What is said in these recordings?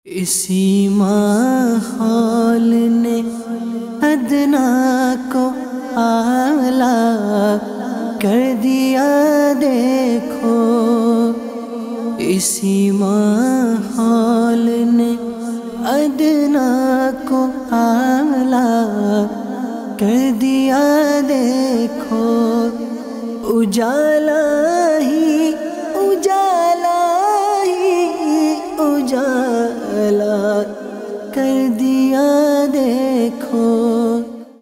اسی ماحول نے ادنا کو اعلیٰ کر دیا دیکھو، اسی ماحول نے ادنا کو اعلیٰ کر دیا دیکھو، اجالا ہی اجالا ہی اجالا کر دیا دیکھو۔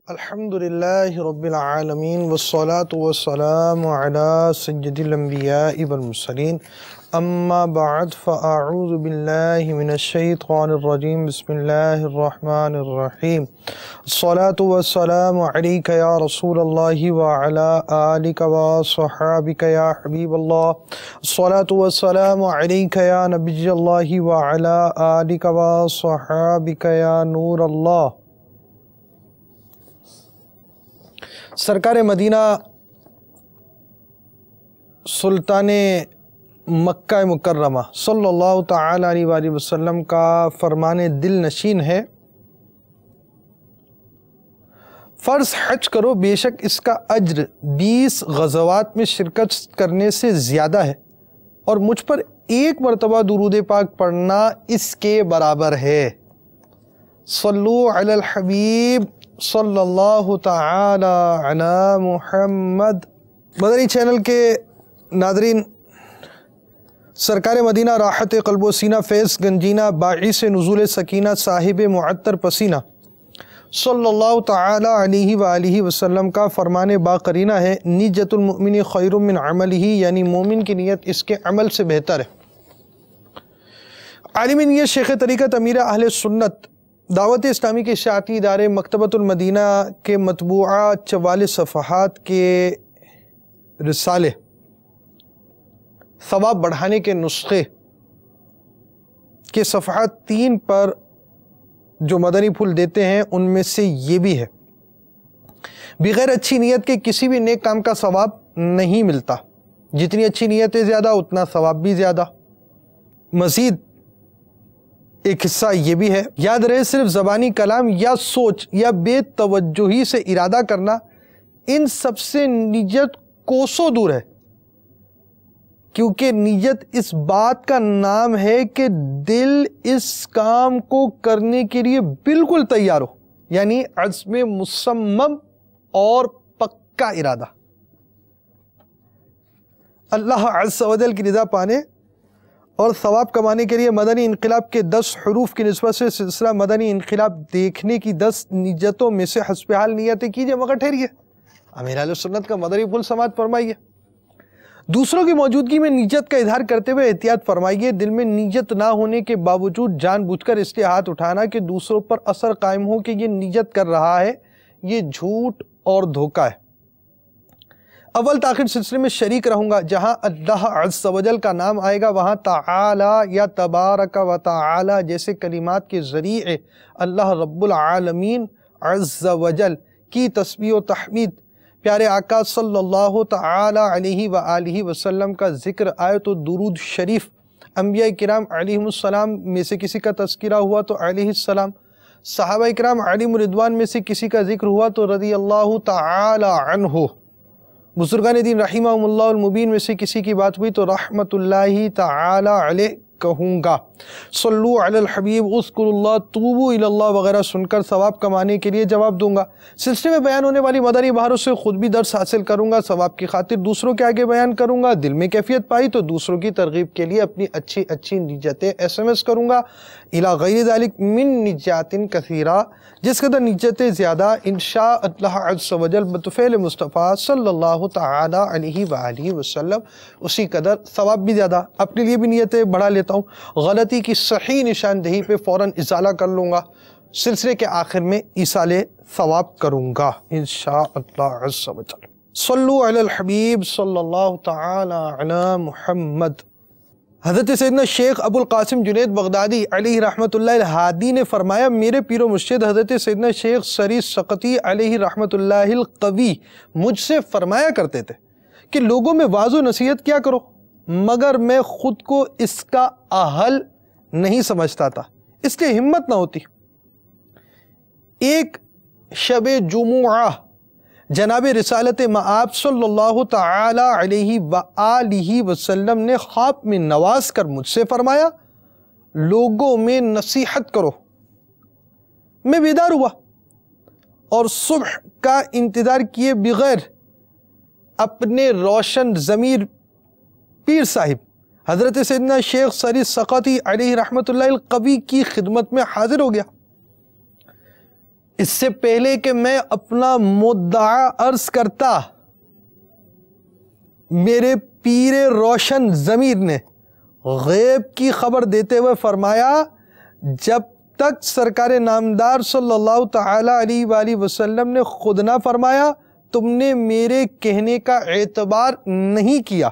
الحمدللہ رب العالمین والصلاة والسلام علی سید الانبیاء والمرسلین، اما بعد فاعوذ باللہ من الشیطان الرجیم، بسم اللہ الرحمن الرحیم۔ الصلاة والسلام علیک یا رسول اللہ وعلی آلک وصحابک یا حبیب اللہ، الصلاة والسلام علیک یا نبی اللہ وعلی آلک وصحابک یا نور اللہ۔ سرکار مدینہ سلطان مکہ مکرمہ صلی اللہ تعالی علیہ وآلہ وسلم کا فرمان دل نشین ہے، فرض حج کرو، بے شک اس کا اجر 20 غزوات میں شرکت کرنے سے زیادہ ہے، اور مجھ پر ایک مرتبہ درود پاک پڑھنا اس کے برابر ہے۔ صلو علی الحبیب صلی اللہ تعالی علی محمد۔ مدنی چینل کے ناظرین، سرکار مدینہ راحت قلب و سینہ فیض گنجینہ باعث نزول سکینہ صاحب معطر پسینہ صلی اللہ تعالی علیہ وآلہ وسلم کا فرمان باقرینہ ہے، نیت المؤمن خیر من عملہ، یعنی مومن کی نیت اس کے عمل سے بہتر ہے۔ عالم نیت شیخ طریقت امیر اہل سنت دعوت اسلامی کے اشاعتی ادارے مکتبۃ المدینہ کے مطبوعہ 44 صفحات کے رسالے ثواب بڑھانے کے نسخے کے صفحات 3 پر جو مدنی پھول دیتے ہیں ان میں سے یہ بھی ہے، بغیر اچھی نیت کے کسی بھی نیک کام کا ثواب نہیں ملتا، جتنی اچھی نیتیں زیادہ اتنا ثواب بھی زیادہ۔ مزید ایک حصہ یہ بھی ہے، یاد رہے صرف زبانی کلام یا سوچ یا بے توجہی سے ارادہ کرنا ان سب سے نیت کوسوں دور ہے، کیونکہ نیت اس بات کا نام ہے کہ دل اس کام کو کرنے کے لیے بالکل تیار ہو، یعنی عزم مصمم اور پکا ارادہ۔ اللہ عز و جل کی رضا پانے اور ثواب کمانے کے لیے مدنی انقلاب کے 10 حروف کی نسبت سے سلسلہ مدنی انقلاب دیکھنے کی 10 نیتوں میں سے حسب حال نیتیں کیجئے مگر ٹھہریے، امیر اہل سنت کا مدنی پھول سماعت فرمائیے۔ دوسروں کی موجودگی میں نیت کا اظہار کرتے ہوئے احتیاط فرمائیے، دل میں نیت نہ ہونے کے باوجود جان بوجھ کر اس لیے ہاتھ اٹھانا کہ دوسروں پر اثر قائم ہو کہ یہ نیت کر رہا ہے، یہ جھوٹ اور دھوکہ ہے۔ اول تاخیر سلسلے میں شریک رہوں گا، جہاں اللہ عز و جل کا نام آئے گا وہاں تعالی یا تبارک و تعالی جیسے کلمات کے ذریعے اللہ رب العالمین عز و جل کی تسبیح و تحمید، پیارے آقا صلی اللہ تعالی علیہ وآلہ وسلم کا ذکر آئے تو درود شریف، انبیاء کرام علیہم السلام میں سے کسی کا تذکرہ ہوا تو علیہ السلام، صحابہ کرام علیہم الرضوان میں سے کسی کا ذکر ہوا تو رضی اللہ تعالی عنہ، بزرگان دین رحمہم اللہ المبین میں سے کسی کی بات ہوئی تو رحمت اللہ تعالی علیہ کہوں گا۔ صلو علی الحبیب، اذکروا اللہ، توبوا الی اللہ وغیرہ سن کر ثواب کمانے کے لیے جواب دوں گا۔ سلسلے میں بیان ہونے والی مدنی بہاروں سے خود بھی درس حاصل کروں گا، ثواب کی خاطر دوسروں کے آگے بیان کروں گا، دل میں کیفیت پائی تو دوسروں کی ترغیب کے لیے اپنی اچھی نیتیں SMS کروں گا، الی غیر ذالک من نیات کثیرہ، جس قدر نیتیں زیادہ انشاء اللہ عز و جل بطفیل مصطفیٰ صلی اللہ تعالی علیہ وآلہ وسلم اسی قدر ثواب بھی زیادہ۔ اپنے لیے بھی نیتیں بڑھا لیتا ہوں، غلطی کی صحیح نشاندہی پہ فوراً ازالہ کر لوں گا، سلسلے کے آخر میں ایصال ثواب کروں گا انشاء اللہ عز و جل۔ صلو علی الحبیب صلی اللہ تعالی علی محمد۔ حضرت سیدنا شیخ ابو القاسم جنید بغدادی علیہ رحمت اللہ الہادی نے فرمایا، میرے پیر و مرشد حضرت سیدنا شیخ سری سقطی علیہ رحمت اللہ القوی مجھ سے فرمایا کرتے تھے کہ لوگوں میں واعظ و نصیحت کیا کرو، مگر میں خود کو اس کا اہل نہیں سمجھتا تھا، اس لیے ہمت نہ ہوتی. ایک شب جمعہ جناب رسالت مآب صلی اللہ تعالی علیہ وآلہ وسلم نے خواب میں نواز کر مجھ سے فرمایا لوگوں میں نصیحت کرو. میں بیدار ہوا اور صبح کا انتظار کیے بغیر اپنے روشن ضمیر پیر صاحب حضرت سیدنا شیخ سری سقطی علیہ رحمۃ اللہ القوی کی خدمت میں حاضر ہو گیا. اس سے پہلے کہ میں اپنا مدعا عرض کرتا میرے پیر روشن ضمیر نے غیب کی خبر دیتے ہوئے فرمایا جب تک سرکار نامدار صلی اللہ تعالی علیہ وآلہ وسلم نے خود نہ فرمایا تم نے میرے کہنے کا اعتبار نہیں کیا.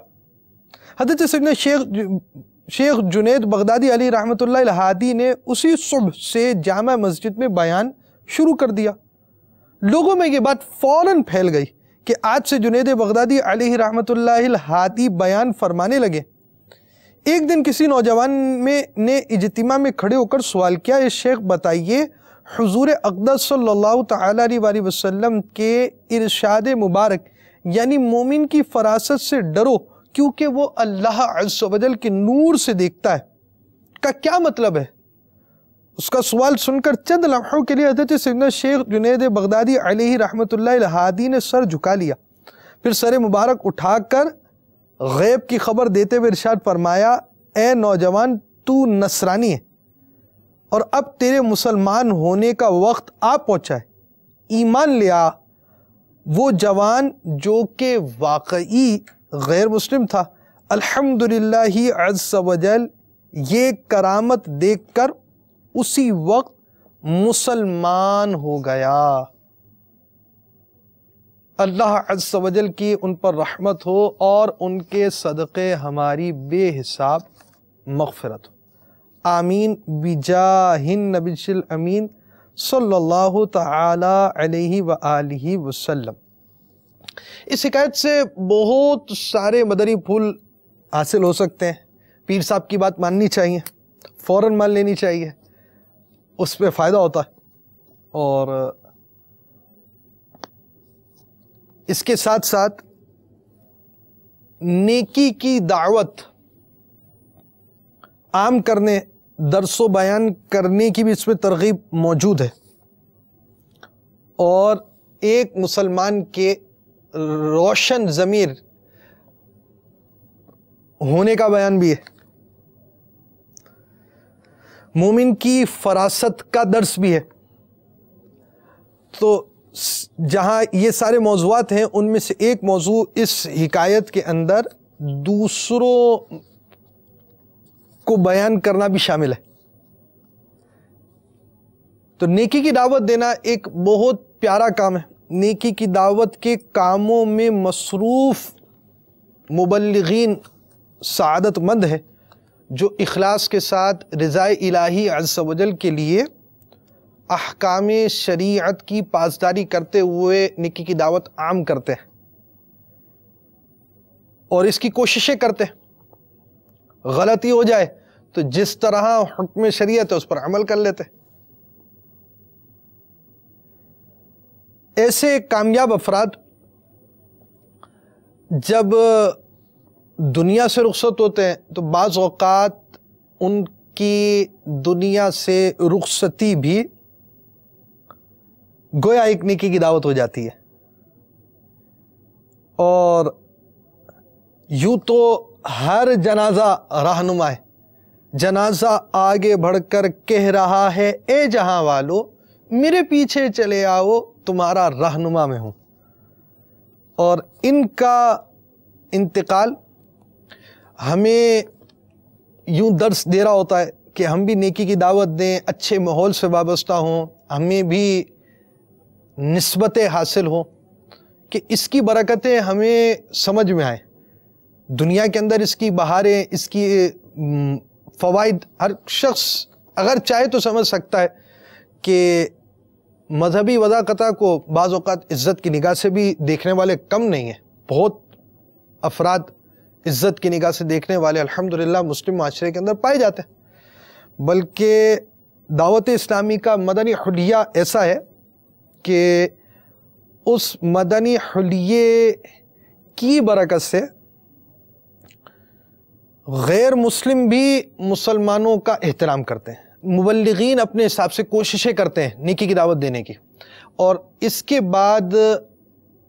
حضرت سیدنا شیخ جنید بغدادی علیہ رحمۃ اللہ الہادی نے اسی صبح سے جامع مسجد میں بیان شروع کر دیا. لوگوں میں یہ بات فوراً پھیل گئی کہ آج سے جنید بغدادی علیہ رحمۃ اللہ الہادی بیان فرمانے لگے. ایک دن کسی نوجوان نے اجتماع میں کھڑے ہو کر سوال کیا اے شیخ بتائیے حضور اقدس صلی اللہ تعالی علیہ وآلہ وسلم کے ارشاد مبارک یعنی مومن کی فراست سے ڈرو کیونکہ وہ اللہ عز و جل کے نور سے دیکھتا ہے کا کیا مطلب ہے؟ اس کا سوال سن کر چند لمحوں کے لیے حضرت سیدنا شیخ جنید بغدادی علیہ رحمۃ اللہ الہادی نے سر جھکا لیا، پھر سر مبارک اٹھا کر غیب کی خبر دیتے ہوئے ارشاد فرمایا اے نوجوان تو نصرانی ہے اور اب تیرے مسلمان ہونے کا وقت آ پہنچا ہے، ایمان لے آ. وہ جوان جو کہ واقعی غیر مسلم تھا الحمدللہ عز و جل یہ کرامت دیکھ کر اسی وقت مسلمان ہو گیا. اللہ عز و جل کی ان پر رحمت ہو اور ان کے صدقے ہماری بے حساب مغفرت ہو. آمین بجاہ النبی الامین صلی اللہ تعالی علیہ وآلہ وسلم. اس حکایت سے بہت سارے مدنی پھول حاصل ہو سکتے ہیں. پیر صاحب کی بات ماننی چاہیے، فوراً مان لینی چاہیے، اس پہ فائدہ ہوتا ہے. اور اس کے ساتھ ساتھ نیکی کی دعوت عام کرنے، درس و بیان کرنے کی بھی اس میں ترغیب موجود ہے، اور ایک مسلمان کے روشن ضمیر ہونے کا بیان بھی ہے. مومن کی فراست کا درس بھی ہے. تو جہاں یہ سارے موضوعات ہیں ان میں سے ایک موضوع اس حکایت کے اندر دوسروں کو بیان کرنا بھی شامل ہے. تو نیکی کی دعوت دینا ایک بہت پیارا کام ہے. نیکی کی دعوت کے کاموں میں مصروف مبلغین سعادت مند ہے جو اخلاص کے ساتھ رضائے الہی عز و جل کے لیے احکام شریعت کی پاسداری کرتے ہوئے نیکی کی دعوت عام کرتے ہیں اور اس کی کوششیں کرتے ہیں. غلطی ہو جائے تو جس طرح حکم شریعت ہے اس پر عمل کر لیتے. ایسے کامیاب افراد جب دنیا سے رخصت ہوتے ہیں تو بعض اوقات ان کی دنیا سے رخصتی بھی گویا ایک نیکی کی دعوت ہو جاتی ہے. اور یوں تو ہر جنازہ رہنما ہے. جنازہ آگے بڑھ کر کہہ رہا ہے اے جہاں والو میرے پیچھے چلے آؤ تمہارا رہنما میں ہوں. اور ان کا انتقال ہمیں یوں درس دے رہا ہوتا ہے کہ ہم بھی نیکی کی دعوت دیں، اچھے ماحول سے وابستہ ہوں، ہمیں بھی نسبتیں حاصل ہوں کہ اس کی برکتیں ہمیں سمجھ میں آئیں. دنیا کے اندر اس کی بہاریں، اس کی فوائد ہر شخص اگر چاہے تو سمجھ سکتا ہے کہ مذہبی وضاقتہ کو بعض اوقات عزت کی نگاہ سے بھی دیکھنے والے کم نہیں ہیں. بہت افراد عزت کی نگاہ سے دیکھنے والے الحمدللہ مسلم معاشرے کے اندر پائے جاتے ہیں. بلکہ دعوت اسلامی کا مدنی حلیہ ایسا ہے کہ اس مدنی حلیے کی برکت سے غیر مسلم بھی مسلمانوں کا احترام کرتے ہیں، مبلغین اپنے حساب سے کوششیں کرتے ہیں نیکی کی دعوت دینے کی، اور اس کے بعد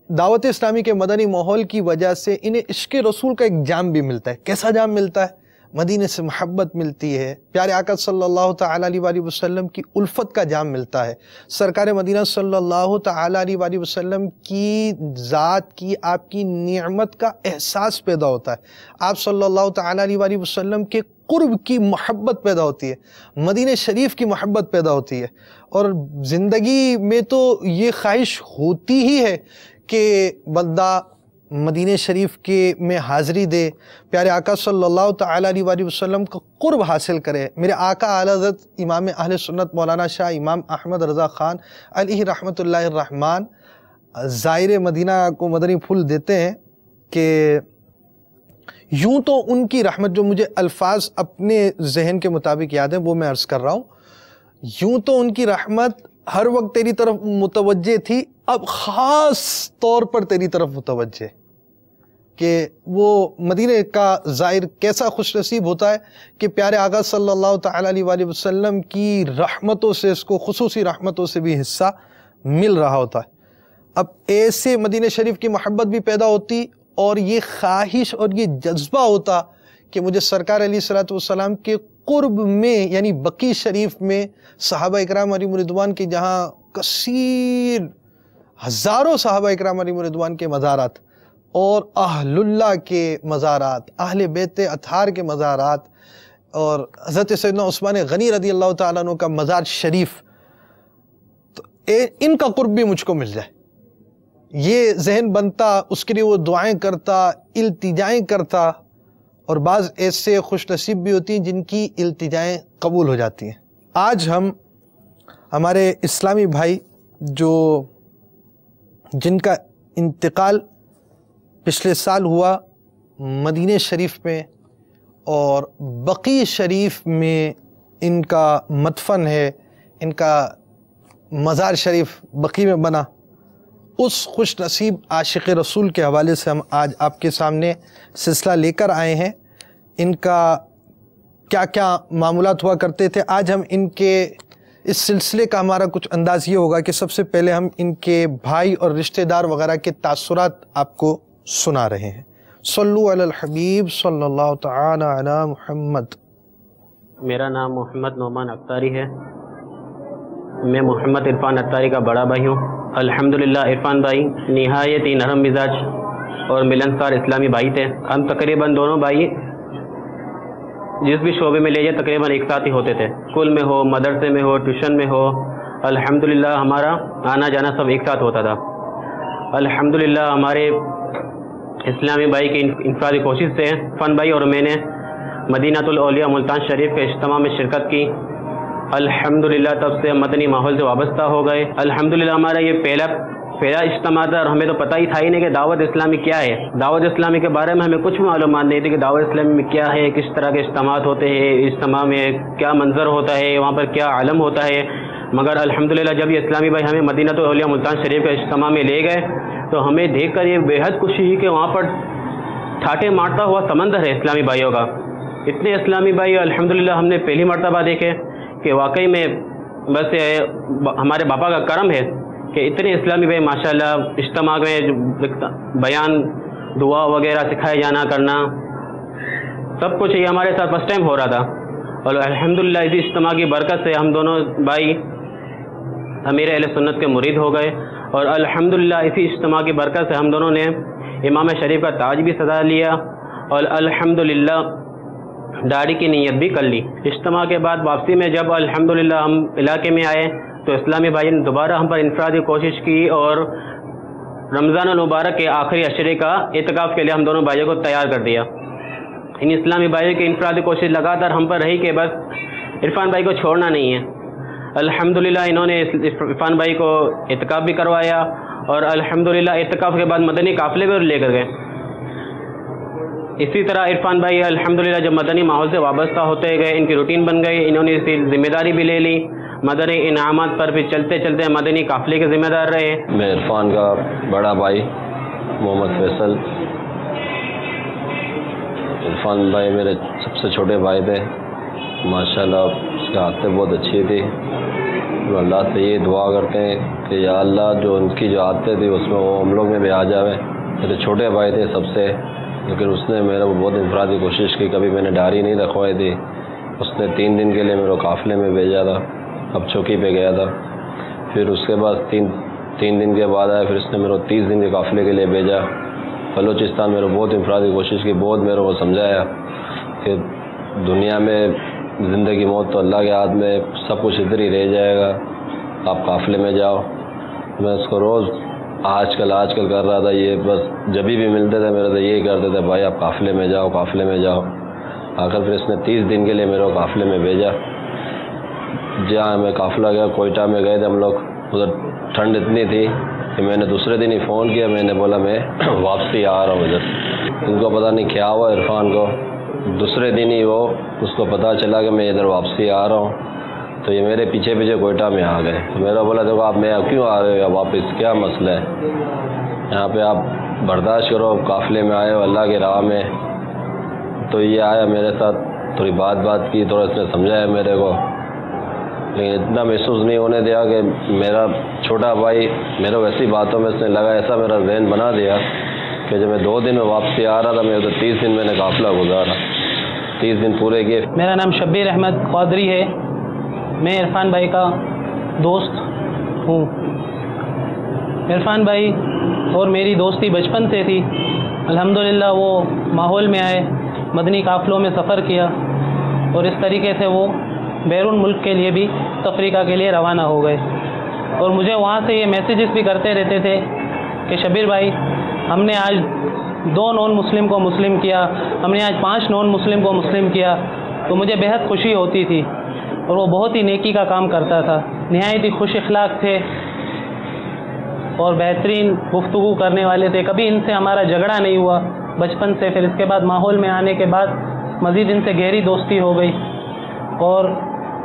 دعوت اسلامی کے مدنی ماحول کی وجہ سے انہیں عشق رسول کا ایک جام بھی ملتا ہے۔ کیسا جام ملتا ہے؟ مدینے سے محبت ملتی ہے، پیارے آقا صلی اللہ تعالیٰ علیہ وآلہ وسلم کی الفت کا جام ملتا ہے، سرکار مدینہ صلی اللہ تعالیٰ علیہ وآلہ وسلم کی ذات کی، آپ کی نعمت کا احساس پیدا ہوتا ہے، آپ صلی اللہ تعالیٰ علیہ وآلہ وسلم کے قرب کی محبت پیدا ہوتی ہے، مدینہ شریف کی محبت پیدا ہوتی ہے، اور زندگی میں تو یہ خواہش ہوتی ہی ہے کہ بندہ مدینہ شریف کے میں حاضری دے، پیارے آقا صلی اللہ تعالیٰ علیہ وآلہ وسلم کا قرب حاصل کرے۔ میرے آقا اعلیٰ حضرت امام اہل سنت مولانا شاہ امام احمد رضا خان علیہ رحمۃ اللہ الرحمن زائر مدینہ کو مدنی پھول دیتے ہیں کہ یوں تو ان کی رحمت، جو مجھے الفاظ اپنے ذہن کے مطابق یاد ہیں وہ میں عرض کر رہا ہوں، یوں تو ان کی رحمت ہر وقت تیری طرف متوجہ تھی، اب خاص طور پر تیری طرف متوجہ، کہ وہ مدینہ کا زائر کیسا خوش نصیب ہوتا ہے کہ پیارے آقا صلی اللہ تعالیٰ علیہ وآلہ وسلم کی رحمتوں سے، اس کو خصوصی رحمتوں سے بھی حصہ مل رہا ہوتا ہے۔ اب ایسے مدینہ شریف کی محبت بھی پیدا ہوتی، اور یہ خواہش اور یہ جذبہ ہوتا کہ مجھے سرکار علیہ الصلوۃ والسلام کے قرب میں، یعنی بقیع شریف میں صحابہ اکرام علیہم رضوان کی، جہاں کثیر ہزاروں صحابہ اکرام علیہم رضوان کے مزارات اور اہل اللہ کے مزارات، اہل بیت اطہار کے مزارات، اور حضرت سیدنا عثمان غنی رضی اللہ تعالیٰ عنہ کا مزار شریف، تو ان کا قرب بھی مجھ کو مل جائے، یہ ذہن بنتا، اس کے لیے وہ دعائیں کرتا، التجائیں کرتا، اور بعض ایسے خوش نصیب بھی ہوتی ہیں جن کی التجائیں قبول ہو جاتی ہیں۔ آج ہم ہمارے اسلامی بھائی جن کا انتقال پچھلے سال ہوا مدینہ شریف میں، اور بقیع شریف میں ان کا مدفن ہے، ان کا مزار شریف بقیع میں بنا، اس خوش نصیب عاشق رسول کے حوالے سے ہم آج آپ کے سامنے سلسلہ لے کر آئے ہیں۔ ان کا کیا کیا معاملات ہوا کرتے تھے، آج ہم ان کے اس سلسلے کا ہمارا کچھ انداز یہ ہوگا کہ سب سے پہلے ہم ان کے بھائی اور رشتہ دار وغیرہ کے تاثرات آپ کو سنا رہے ہیں۔ صلو علی الحبیب صلی اللہ تعالی علی محمد۔ میرا نام محمد نعمان اختاری ہے، میں محمد عرفان اختاری کا بڑا بھائی ہوں۔ الحمدللہ عرفان بھائی نہایت ہی نرم مزاج اور ملنسار اسلامی بھائی تھے۔ ہم تقریباً دونوں بھائی جس بھی شعبے میں لے جائے تقریباً ایک ساتھ ہی ہوتے تھے، اسکول میں ہو، مدرسے میں ہو، ٹیوشن میں ہو، الحمدللہ ہمارا آنا جانا سب ایک ساتھ ہوتا تھا۔ الحمدللہ ہمارے اسلامی بھائی کی انفرادی کوشش سے عرفان بھائی اور میں نے مدینۃ الاولیاء ملتان شریف کے اجتماع میں شرکت کی۔ الحمدللہ تب سے مدنی ماحول سے وابستہ ہو گئے۔ الحمدللہ ہمارا یہ پہلا اجتماع تھا، اور ہمیں تو پتہ ہی تھا ہی نہیں کہ دعوت اسلامی کیا ہے۔ دعوت اسلامی کے بارے میں ہمیں کچھ معلومات نہیں تھی کہ دعوت اسلامی میں کیا ہے، کس طرح کے اجتماعات ہوتے ہیں، اجتماع میں کیا منظر ہوتا ہے، وہاں پر کیا عالم ہوتا ہے۔ مگر الحمدللہ جب یہ اسلامی بھائی ہمیں مدینۃ الاولیاء ملتان شریف کے اجتماع میں لے گئے تو ہمیں دیکھ کر یہ بے حد خوشی ہوئی کہ وہاں پر ٹھاٹے مارتا ہوا سمندر ہے اسلامی بھائیوں کا۔ اتنے اسلامی بھائی الحمدللہ ہم نے پہلی مرتبہ دیکھے کہ واقعی میں بس ہمارے باپا کا کرم ہے کہ اتنے اسلامی بھائی ماشاءاللہ اجتماع میں بیان، دعا وغیرہ سکھائے جانا کرنا سب کچھ یہ ہمارے ساتھ فرسٹ ٹائم ہو رہا تھا۔ اور الحمدللہ اسی اجتماع کی برکت سے ہم دونوں بھائی امیر اہل سنت کے مرید ہو گئے، اور الحمدللہ اسی اجتماع کی برکت سے ہم دونوں نے امام شریف کا تاج بھی سجا لیا، اور الحمدللہ داڑھی کی نیت بھی کر لی۔ اجتماع کے بعد واپسی میں جب الحمدللہ ہم علاقے میں آئے تو اسلامی بھائی نے دوبارہ ہم پر انفرادی کوشش کی، اور رمضان المبارک کے آخری عشرے کا اعتکاف کے لیے ہم دونوں بھائیوں کو تیار کر دیا۔ ان اسلامی بھائیوں کی انفرادی کوشش لگاتار ہم پر رہی کہ بس عرفان بھائی کو چھوڑنا نہیں ہے۔ الحمدللہ انہوں نے عرفان بھائی کو اعتکاف بھی کروایا، اور الحمدللہ اعتکاف کے بعد مدنی قافلے میں لے کر گئے۔ اسی طرح عرفان بھائی الحمدللہ جب مدنی ماحول سے وابستہ ہوتے گئے، ان کی روٹین بن گئی، انہوں نے اس کی ذمہ داری بھی لے لی، مدنی انعامات پر پھر چلتے چلتے مدنی قافلے کے ذمہ دار رہے۔ میں عرفان کا بڑا بھائی محمد فیصل، عرفان بھائی میرے سب سے چھوٹے بھائی تھے، ماشاءاللہ اس کی عادتیں بہت اچھی تھی۔ اللہ سے یہ دعا کرتے ہیں کہ یا اللہ جو ان کی جو عادتیں تھی اس میں وہ ہم لوگ میں بھی آ جاوے۔ میرے چھوٹے بھائی تھے سب سے، لیکن اس نے میرے کو بہت انفرادی کوشش کی، کبھی میں نے ڈائری نہیں رکھوائی تھی۔ اس نے 3 دن کے لیے میرے کو قافلے میں بھیجا تھا، اب چوکی پہ گیا تھا، پھر اس کے بعد تین دن کے بعد آیا، پھر اس نے میرے کو 30 دن کے قافلے کے لیے بھیجا بلوچستان۔ میرے کو بہت انفرادی کوشش کی، بہت میرے کو سمجھایا کہ دنیا میں زندگی موت تو اللہ کے ہاتھ میں، سب کچھ ادھر ہی رہ جائے گا، آپ قافلے میں جاؤ۔ میں اس کو روز آج کل کر رہا تھا، یہ بس جب بھی ملتے تھے میرے سے یہی کرتے تھے، بھائی آپ قافلے میں جاؤ، قافلے میں جاؤ۔ آخر پھر اس نے 30 دن کے لیے میرے کو قافلے میں بھیجا۔ جہاں میں قافلہ گیا، کوئٹہ میں گئے تھے ہم لوگ، ادھر ٹھنڈ اتنی تھی کہ میں نے دوسرے دن ہی فون کیا، میں نے بولا میں واپسی آ رہا ہوں ادھر۔ ان کو پتہ نہیں کیا ہوا عرفان کو، دوسرے دن ہی وہ اس کو پتہ چلا کہ میں ادھر واپسی آ رہا ہوں، تو یہ میرے پیچھے کوئٹہ میں آ گئے۔ میرا بولا دیکھو آپ میں کیوں آ رہے ہو واپس، کیا مسئلہ ہے؟ یہاں پہ آپ برداشت کرو، قافلے میں آئے ہو اللہ کی راہ میں۔ تو یہ آیا میرے ساتھ، تھوڑی بات کی، تھوڑا اس نے سمجھایا میرے کو، لیکن اتنا محسوس نہیں ہونے دیا کہ میرا چھوٹا بھائی میرے کو ایسی باتوں میں اس نے لگا، ایسا میرا ذہن بنا دیا کہ جب میں 2 دن میں واپسی آ رہا تھا، میں ادھر 30 دن میں نے قافلہ گزارا، 30 دن پورے کیے۔ میرا نام شبیر احمد قادری ہے، میں عرفان بھائی کا دوست ہوں۔ عرفان بھائی اور میری دوستی بچپن سے تھی، الحمدللہ وہ ماحول میں آئے، مدنی قافلوں میں سفر کیا، اور اس طریقے سے وہ بیرون ملک کے لیے بھی تفریقہ کے لیے روانہ ہو گئے، اور مجھے وہاں سے یہ میسیجز بھی کرتے رہتے تھے کہ شبیر بھائی ہم نے آج 2 نان مسلم کو مسلم کیا، ہم نے آج 5 نان مسلم کو مسلم کیا، تو مجھے بہت خوشی ہوتی تھی، اور وہ بہت ہی نیکی کا کام کرتا تھا، نہایت ہی خوش اخلاق تھے اور بہترین گفتگو کرنے والے تھے، کبھی ان سے ہمارا جھگڑا نہیں ہوا بچپن سے۔ پھر اس کے بعد ماحول میں آنے کے بعد مزید ان سے گہری دوستی ہو گئی، اور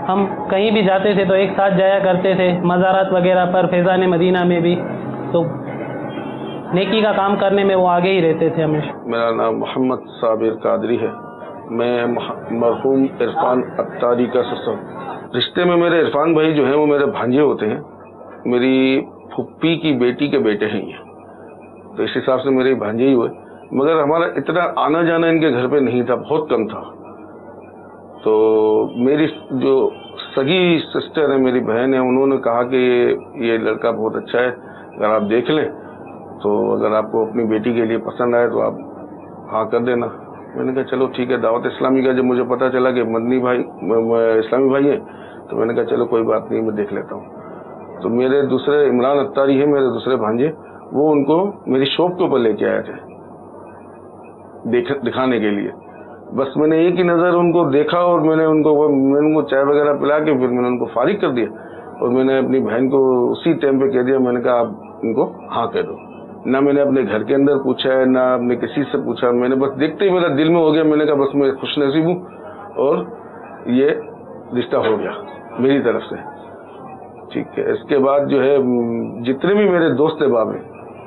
ہم کہیں بھی جاتے تھے تو ایک ساتھ جایا کرتے تھے، مزارات وغیرہ پر، فیضان مدینہ میں بھی، تو نیکی کا کام کرنے میں وہ آگے ہی رہتے تھے ہمیشہ۔ میرا نام محمد صابر قادری ہے، میں مرحوم عرفان اتاری کا سسر۔ رشتے میں میرے عرفان بھائی جو ہیں وہ میرے بھانجے ہوتے ہیں، میری پھپھی کی بیٹی کے بیٹے ہیں یہ، تو اس حساب سے میرے بھانجے ہی ہوئے، مگر ہمارا اتنا آنا جانا ان کے گھر پہ نہیں تھا، بہت کم تھا۔ تو میری جو سگی سسٹر ہے، میری بہن ہے، انہوں نے کہا کہ یہ لڑکا بہت اچھا ہے، اگر آپ دیکھ لیں تو اگر آپ کو اپنی بیٹی کے لیے پسند آئے تو آپ ہاں کر دینا۔ میں نے کہا چلو ٹھیک ہے۔ دعوت اسلامی کا جب مجھے پتہ چلا کہ مدنی بھائی اسلامی بھائی ہیں تو میں نے کہا چلو کوئی بات نہیں، میں دیکھ لیتا ہوں۔ تو میرے دوسرے عمران اتاری ہیں، میرے دوسرے بھانجے، وہ ان کو میری شاپ کے اوپر لے کے آئے تھے دکھانے کے لیے۔ بس میں نے ایک ہی نظر ان کو دیکھا اور میں نے ان کو چائے وغیرہ پلا کے پھر میں نے ان کو فارغ کر دیا، اور میں نے اپنی بہن کو اسی ٹائم پہ کہہ دیا، میں نے کہا آپ ان کو ہاں کہہ دو۔ نہ میں نے اپنے گھر کے اندر پوچھا ہے، نہ اپنے کسی سے پوچھا، میں نے بس دیکھتے ہی میرا دل میں ہو گیا، میں نے کہا بس میں خوش نصیب ہوں اور یہ رشتہ ہو گیا میری طرف سے، ٹھیک ہے۔ اس کے بعد جو ہے جتنے بھی میرے دوست احباب ہیں،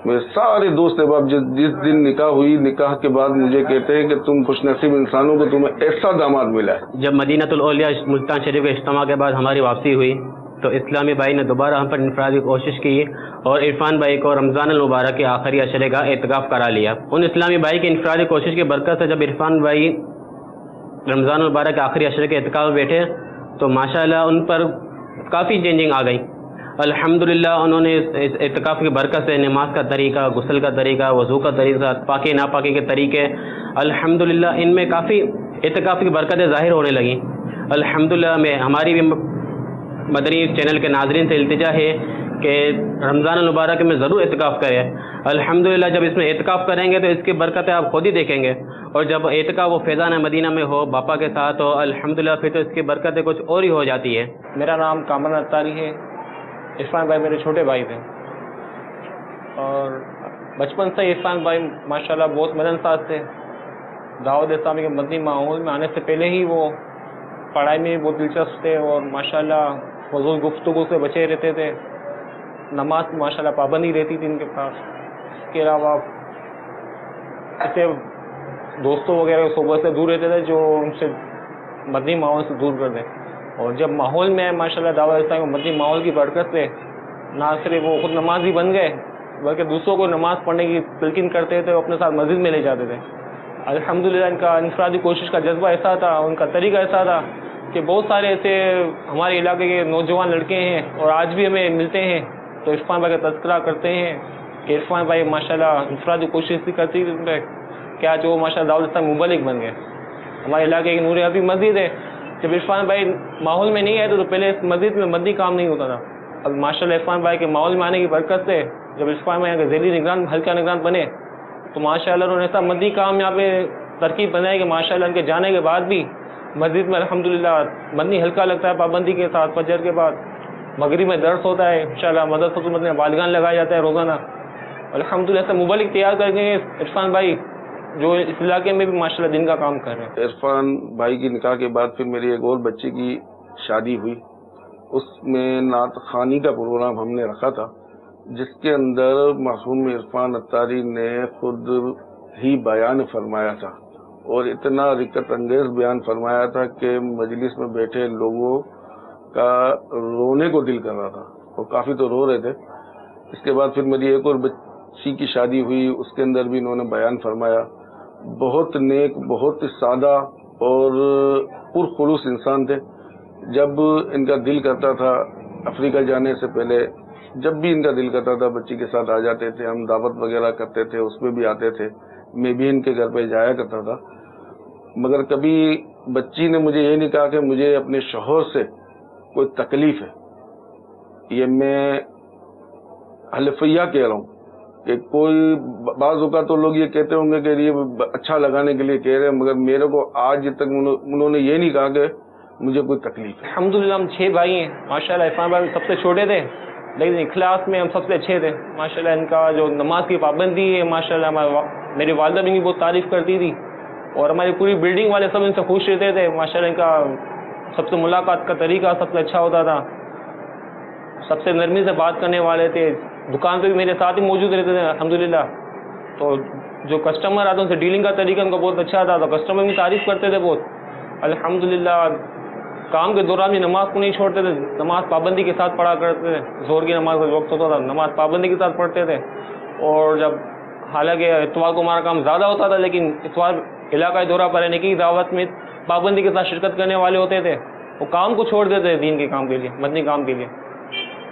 میرے سارے دوست احباب جس دن نکاح ہوئی، نکاح کے بعد مجھے کہتے ہیں کہ تم خوش نصیب انسانوں کو تمہیں ایسا داماد ملا ہے۔ جب مدینہ الاولیاء ملتان شریف کے اجتماع کے بعد ہماری واپسی ہوئی تو اسلامی بھائی نے دوبارہ ہم پر انفرادی کوشش کی اور عرفان بھائی کو رمضان المبارک کے آخری عشرے کا اعتکاف کرا لیا۔ ان اسلامی بھائی کی انفرادی کوشش کی برکت سے جب عرفان بھائی رمضان المبارک کے آخری عشرے کے اعتکاف میں بیٹھے تو ماشاءاللہ ان پر کافی چینجنگ آ گئی۔ الحمدللہ انہوں نے اس اعتکاف کی برکت سے نماز کا طریقہ، غسل کا طریقہ، وضو کا طریقہ، پاکی ناپاکی کے طریقے، الحمدللہ ان میں کافی اعتکاف کی برکتیں ظاہر ہونے لگیں۔ الحمدللہ میں ہماری بھی مدنی چینل کے ناظرین سے التجا ہے کہ رمضان المبارک میں ضرور اعتکاف کریں۔ الحمدللہ جب اس میں اعتکاف کریں گے تو اس کی برکتیں آپ خود ہی دیکھیں گے، اور جب اعتکاف وہ فیضان مدینہ میں ہو، باپا کے ساتھ ہو، الحمدللہ پھر تو اس کی برکتیں کچھ اور ہی ہو جاتی ہے۔ میرا نام کامران اتاری ہے، عرفان بھائی میرے چھوٹے بھائی تھے، اور بچپن سے عرفان بھائی ماشاءاللہ بہت مدن ساز تھے، دعوت اسلامی کے مدنی ماحول میں آنے سے پہلے ہی وہ پڑھائی میں بہت دلچسپ تھے اور ماشاءاللہ فضول گفتگو سے بچے رہتے تھے. نماز کی ماشاءاللہ پابندی رہتی تھی ان کے پاس. اس کے علاوہ ایسے دوستوں وغیرہ صحبت سے دور رہتے تھے جو ان سے مدنی ماحول سے دور کر دیں. اور جب ماحول میں ماشاءاللہ دعوت اسلامی کے مدنی ماحول کی برکت سے نہ صرف وہ خود نمازی بن گئے بلکہ دوسروں کو نماز پڑھنے کی تلقین کرتے تھے اور اپنے ساتھ مسجد میں لے جاتے تھے. الحمدللہ ان کا انفرادی کوشش کا جذبہ ایسا تھا, ان کا طریقہ ایسا تھا کہ بہت سارے ایسے ہمارے علاقے کے نوجوان لڑکے ہیں اور آج بھی ہمیں ملتے ہیں تو عرفان بھائی کا تذکرہ کرتے ہیں کہ عرفان بھائی ماشاءاللہ انفرادی کوشش بھی کرتی تھی کیا جو ماشاءاللہ دعوت اسلامی مبلغ بن گئے. ہمارے علاقے کی نور حبیب مسجد ہے. جب عرفان بھائی ماحول میں نہیں آئے تو پہلے اس مسجد میں مدنی کام نہیں ہوتا تھا. اب ماشاءاللہ عرفان بھائی کے ماحول میں آنے کی برکت سے جب عرفان بھائی یہاں کے ذیلی نگران حلقہ نگران بنے تو ماشاءاللہ انہوں نے ایسا مدنی کام یہاں پہ ترکیب بنائی کہ ماشاءاللہ ان کے جانے کے بعد بھی مسجد میں الحمدللہ مدنی حلقہ لگتا ہے پابندی کے ساتھ. فجر کے بعد مغرب میں درس ہوتا ہے انشاءاللہ مدرسۃ المدنیہ بالغان لگایا جاتا ہے روزانہ. الحمدللہ ایسا مبلغ تیار کر کے عرفان بھائی جو اس علاقے میں بھی ماشاءاللہ دن کا کام کر رہے ہیں. عرفان بھائی کی نکاح کے بعد پھر میری ایک اور بچے کی شادی ہوئی. اس میں نعت خوانی کا پروگرام ہم نے رکھا تھا جس کے اندر مرحوم عرفان اتاری نے خود ہی بیان فرمایا تھا اور اتنا رکت انگیز بیان فرمایا تھا کہ مجلس میں بیٹھے لوگوں کا رونے کو دل کر رہا تھا اور کافی تو رو رہے تھے. اس کے بعد پھر میری ایک اور بچی کی شادی ہوئی. اس کے اندر بھی انہوں نے بیان فرمایا. بہت نیک, بہت سادہ اور پرخلوص انسان تھے. جب ان کا دل کرتا تھا افریقہ جانے سے پہلے جب بھی ان کا دل کرتا تھا بچی کے ساتھ آ جاتے تھے. ہم دعوت وغیرہ کرتے تھے اس میں بھی آتے تھے. میں بھی ان کے گھر پہ جایا کرتا تھا. مگر کبھی بچی نے مجھے یہ نہیں کہا کہ مجھے اپنے شوہر سے کوئی تکلیف ہے. یہ میں حلفیہ کہہ رہا ہوں کہ کوئی بعض اوقات تو لوگ یہ کہتے ہوں گے کہ یہ اچھا لگانے کے لیے کہہ رہے ہیں مگر میرے کو آج تک انہوں نے یہ نہیں کہا کہ مجھے کوئی تکلیف ہے. الحمدللہ ہم 6 بھائی ہیں ماشاءاللہ. عرفان بھائی سب سے چھوٹے تھے لیکن اخلاص میں ہم سب سے اچھے تھے ماشاءاللہ. ان کا جو نماز کی پابندی ہے ماشاءاللہ میری والدہ بھی ان کی بہت تعریف کرتی تھی اور ہماری پوری بلڈنگ والے سب ان سے خوش رہتے تھے ماشاءاللہ. ان کا سب سے ملاقات کا طریقہ سب سے اچھا ہوتا تھا. سب سے نرمی سے بات کرنے والے تھے. دکان پہ بھی میرے ساتھ ہی موجود رہتے تھے الحمدللہ. تو جو کسٹمر آتے ہیں ان سے ڈیلنگ کا طریقہ ان کا بہت اچھا تھا. تو کسٹمر بھی تعریف کرتے تھے بہت الحمدللہ. کام کے دوران بھی نماز کو نہیں چھوڑتے تھے. نماز پابندی کے ساتھ پڑھا کرتے تھے. زور کی نماز کا وقت ہوتا تھا نماز پابندی کے ساتھ پڑھتے تھے. اور جب حالانکہ اتوار کو ہمارا کام زیادہ ہوتا تھا لیکن اتوار علاقائی دورہ پر رہنے کی دعوت میں پابندی کے ساتھ شرکت کرنے والے ہوتے تھے. وہ کام کو چھوڑ دیتے تھے دین کے کام کے لیے مدنی کام کے لیے.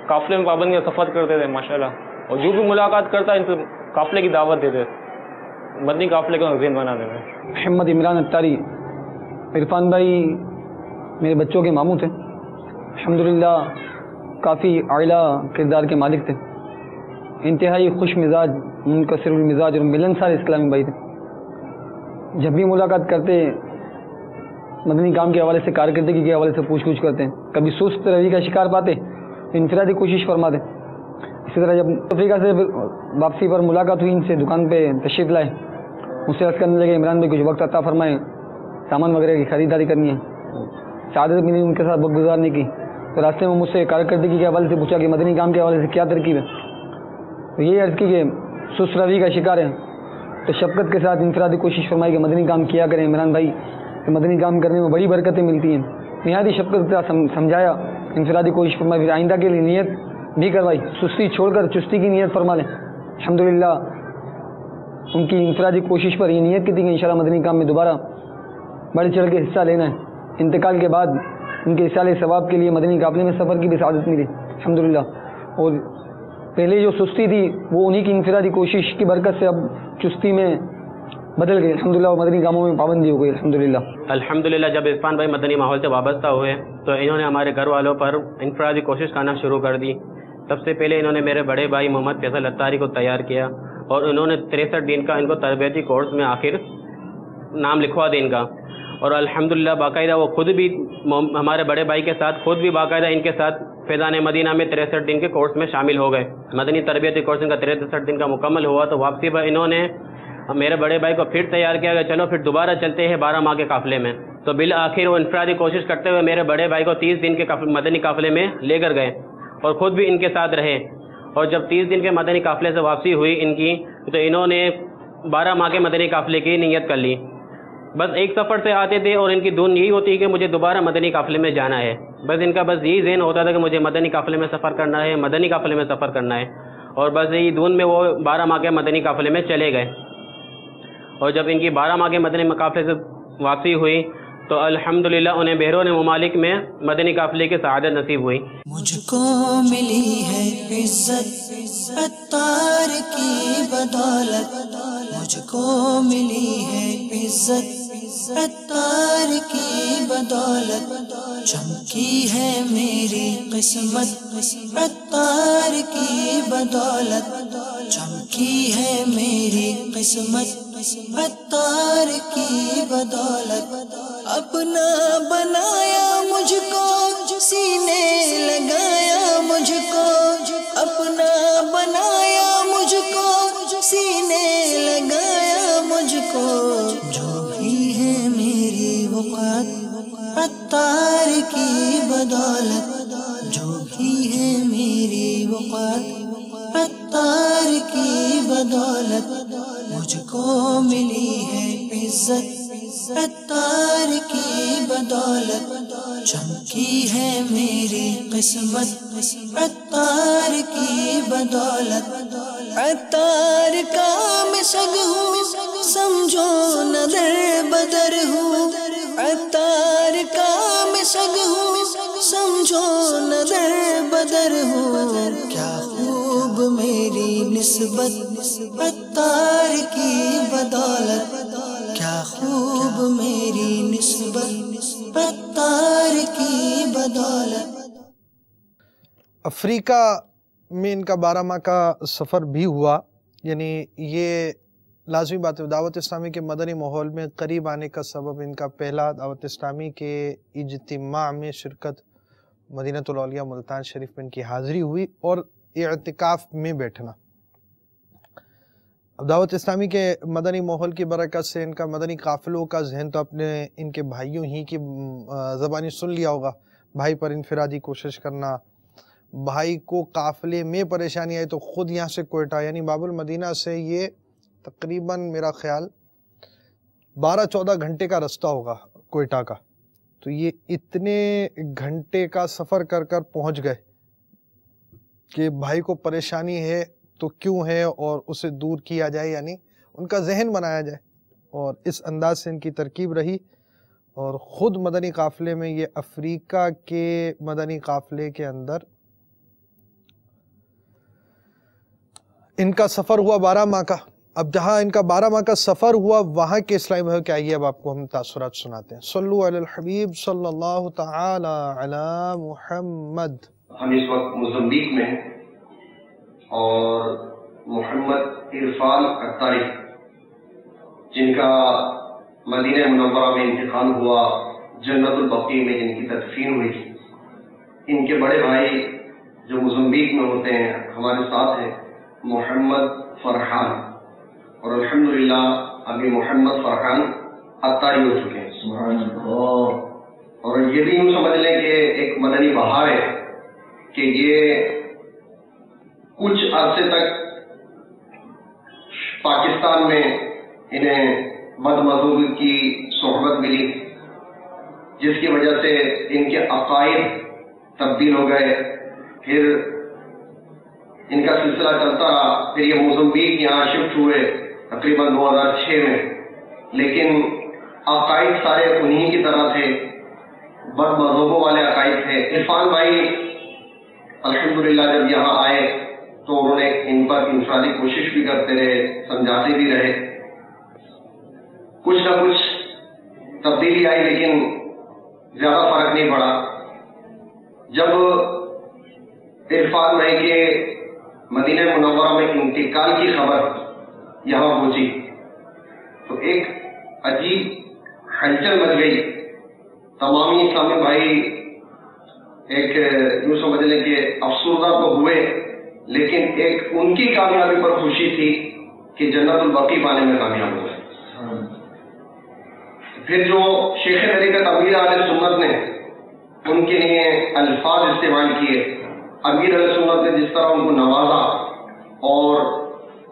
قافلے میں پابندی کا سفر کرتے تھے ماشاءاللہ. اور جو بھی ملاقات کرتا ان سے قافلے کی دعوت دیتے مدنی قافلے کا ذہن بنا دیتے. محمد عمران اتاری عرفان بھائی میرے بچوں کے ماموں تھے. الحمدللہ کافی اعلیٰ کردار کے مالک تھے. انتہائی خوش مزاج منکسر المزاج اور ملنسار اسلامی بھائی تھے. جب بھی ملاقات کرتے مدنی کام کے حوالے سے کارکردگی کے حوالے سے پوچھ گچھ کرتے ہیں. کبھی سست روی کا شکار پاتے انفرادی کوشش فرماتے. اسی طرح جب افریقہ سے واپسی پر ملاقات ہوئی ان سے دکان پہ تشریف لائے. مجھ سے عرض کرنے لگے عمران بھائی کچھ وقت عطا فرمائیں سامان وغیرہ کی خریداری کرنی ہے. سعادت ملی ان کے ساتھ وقت گزارنے کی. تو راستے میں مجھ سے کارکردگی کے حوالے سے پوچھا کہ مدنی کام کے حوالے سے کیا ترکیب ہے. تو یہی عرض کی کہ سست روی کا شکار ہے تو شفقت کے ساتھ انفرادی کوشش فرمائی کہ مدنی کام کیا کریں عمران بھائی کہ مدنی کام کرنے میں بڑی برکتیں ملتی ہیں. نہایت شفقت کے ساتھ سمجھایا. انفرادی کوشش فرمائی. پھر آئندہ کے لیے نیت بھی کروائی. سستی چھوڑ کر چستی کی نیت فرما لیں. الحمدللہ ان کی انفرادی کوشش پر یہ نیت کی تھی کہ انشاءاللہ مدنی کام میں دوبارہ بڑھ چڑھ کے حصہ لینا ہے. انتقال کے بعد ان کے اصالہ ثواب کے لیے مدنی قافلے میں سفر کی بھی سعادت ملی الحمدللہ. اور پہلے جو سستی تھی وہ انہی کی انفرادی کوشش کی برکت سے اب چستی میں بدل گئی الحمدللہ. اور مدنی کاموں میں پابندی ہو گئی الحمدللہ. الحمدللہ جب عرفان بھائی مدنی ماحول سے وابستہ ہوئے تو انہوں نے ہمارے گھر والوں پر انفرادی کوشش کرنا شروع کر دی. سب سے پہلے انہوں نے میرے بڑے بھائی محمد فیصل اتاری کو تیار کیا اور انہوں نے 63 دن کا ان کو تربیتی کورس میں آخر نام لکھوا دیا ان کا. اور الحمدللہ باقاعدہ وہ خود بھی ہمارے بڑے بھائی کے ساتھ خود بھی باقاعدہ ان کے ساتھ فیضان مدینہ میں 63 دن کے کورس میں شامل ہو گئے. مدنی تربیتی کورس ان کا 63 دن کا مکمل ہوا تو واپسی پر انہوں نے میرے بڑے بھائی کو پھر تیار کیا کہ چلو پھر دوبارہ چلتے ہیں 12 ماہ کے قافلے میں. تو بالآخر وہ انفرادی کوشش کرتے ہوئے میرے بڑے بھائی کو 30 دن کے مدنی قافلے میں لے کر گئے اور خود بھی ان کے ساتھ رہے. اور جب 30 دن کے مدنی قافلے سے واپسی ہوئی ان کی, تو انہوں نے 12 ماہ کے مدنی قافلے کی نیت کر لی. بس ایک سفر سے آتے تھے اور ان کی دھن یہی ہوتی ہے کہ مجھے دوبارہ مدنی قافلے میں جانا ہے. بس ان کا بس یہی ذہن ہوتا تھا کہ مجھے مدنی قافلے میں سفر کرنا ہے, مدنی قافلے میں سفر کرنا ہے. اور بس یہی دھن میں وہ 12 ماہ کے مدنی قافلے میں چلے گئے. اور جب ان کی 12 ماہ کے مدنی قافلے سے واپسی ہوئی تو الحمدللہ انہیں بیرون ممالک میں مدنی قافلے کی سعادت نصیب ہوئی. مجھ کو ملی ہے عزت عطار کی بدولت, مجھ کو ملی ہے عزت عطار کی بدولت, چمکی ہے میری قسمت عطار کی بدولت, چمکی ہے میری قسمت عطار کی بدولت. اپنا بنایا مجھ کو, سینے لگایا مجھ کو, اپنا بنایا مجھ کو, سینے لگایا مجھ کو. جو بھی ہے میری وقت عطار کی بدولت, جو بھی ہے میری وقت عطار کی بدولت, مجھ کو ملی ہے عزت عطار کی بدولت, چمکی ہے میری قسمت عطار کی بدولت. عطار کا میں سگ ہوں, سمجھو نہ در بدر ہوں, عطار کا میں سگ ہوں, سمجھو نہ در بدر ہوں. کیا خوب میری نسبت عطار کی بدولت, کیا خوب میری نسبت عطار کی بدولت. افریقہ میں ان کا 12 ماہ کا سفر بھی ہوا. یعنی یہ لازمی بات ہے, دعوت اسلامی کے مدنی ماحول میں قریب آنے کا سبب ان کا پہلا دعوت اسلامی کے اجتماع میں شرکت, مدینۃ الاولیاء ملتان شریف میں ان کی حاضری ہوئی اور اعتکاف میں بیٹھنا. اب دعوت اسلامی کے مدنی ماحول کی برکت سے ان کا مدنی قافلوں کا ذہن تو اپنے ان کے بھائیوں ہی کی زبانی سن لیا ہوگا. بھائی پر انفرادی کوشش کرنا, بھائی کو قافلے میں پریشانی آئی تو خود یہاں سے کوئٹہ یعنی باب المدینہ سے یہ تقریباً میرا خیال 12-14 گھنٹے کا رستہ ہوگا کوئٹہ کا. تو یہ اتنے گھنٹے کا سفر کر کر پہنچ گئے کہ بھائی کو پریشانی ہے تو کیوں ہے اور اسے دور کیا جائے, یعنی ان کا ذہن بنایا جائے. اور اس انداز سے ان کی ترکیب رہی اور خود مدنی قافلے میں یہ افریقہ کے مدنی قافلے کے اندر ان کا سفر ہوا 12 ماہ کا. اب جہاں ان کا 12 ماہ کا سفر ہوا وہاں کے اسلامی بھائیوں کے آئیے اب آپ کو ہم تاثرات سناتے ہیں. صلو علی الحبیب صلی اللہ تعالی علی محمد. ہم اس وقت موزمبیق میں ہیں اور محمد عرفان اطاری جن کا مدینہ منورہ میں انتقال ہوا, جنت البقیع میں جن کی تدفین ہوئی, ان کے بڑے بھائی جو موزمبیق میں ہوتے ہیں ہمارے ساتھ ہیں محمد فرحان, اور الحمدللہ ابھی محمد فرحان اطاری ہو چکے ہیں. اور یہ بھی یوں سمجھ لیں کہ ایک مدنی بہار ہے کہ یہ کچھ عرصے تک پاکستان میں انہیں بدمزوج کی صحبت ملی جس کی وجہ سے ان کے عقائد تبدیل ہو گئے. پھر ان کا سلسلہ چلتا رہا, پھر یہ موزمبیق یہاں شفٹ ہوئے تقریباً 2006 میں, لیکن عقائد سارے انہی کی طرح تھے, بد مذہبوں والے عقائد تھے. عرفان بھائی الحمدللہ جب یہاں آئے تو انہوں نے ان پر انفرادی کوشش بھی کرتے رہے, سمجھاتے بھی رہے, کچھ نہ کچھ تبدیلی آئی لیکن زیادہ فرق نہیں پڑا. جب عرفان بھائی کے مدینہ منورہ میں انتقال کی خبر یہاں پہنچی تو ایک عجیب ہلچل مچ گئی. تمامی اسلامی بھائی ایک یوں سمجھ لیں کہ افسردہ تو ہوئے, لیکن ایک ان کی کامیابی پر خوشی تھی کہ جنت البقی پانے میں کامیاب ہو گئے. پھر جو شیخ طریقت امیر اہل سنت نے ان کے لیے الفاظ استعمال کیے، امیر اہل سنت نے جس طرح ان کو نوازا اور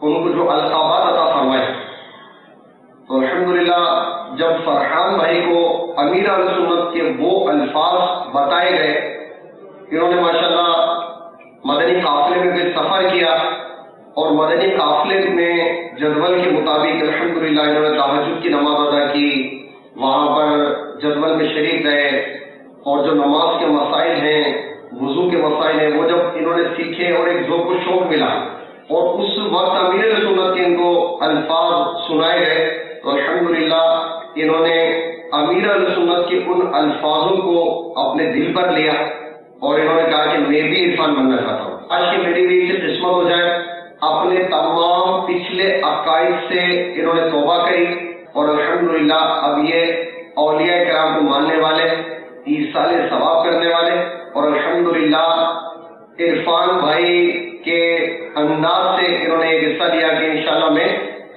ان کو جو القابات عطا فرمائے، تو الحمدللہ جب فرحان بھائی کو امیر اہل سنت کے وہ الفاظ بتائے گئے، انہوں نے ماشاءاللہ مدنی قافلے میں پھر سفر کیا اور مدنی قافلے میں جدول کے مطابق الحمدللہ انہوں نے تہجد کی نماز ادا کی، وہاں پر جدول میں شریک رہے اور جو نماز کے مسائل ہیں، وضو کے مسائل ہیں، وہ جب انہوں نے سیکھے اور ایک ذوق و شوق ملا اور اس وقت امیر سنت کے ان کو الفاظ سنائے گئے، تو الحمدللہ انہوں نے امیر سنت کے ان الفاظوں کو اپنے دل پر لیا اور انہوں نے کہا کہ میں بھی عرفان بننا چاہتا ہوں. آج کی میری بھی اسے قسمت ہو جائے. اپنے تمام پچھلے عقائد سے انہوں نے توبہ کی اور الحمدللہ اب یہ اولیاء کرام کو ماننے والے، ایصال ثواب کرنے والے، اور الحمدللہ عرفان بھائی کے انداز سے انہوں نے ایک حصہ دیا کہ انشاءاللہ میں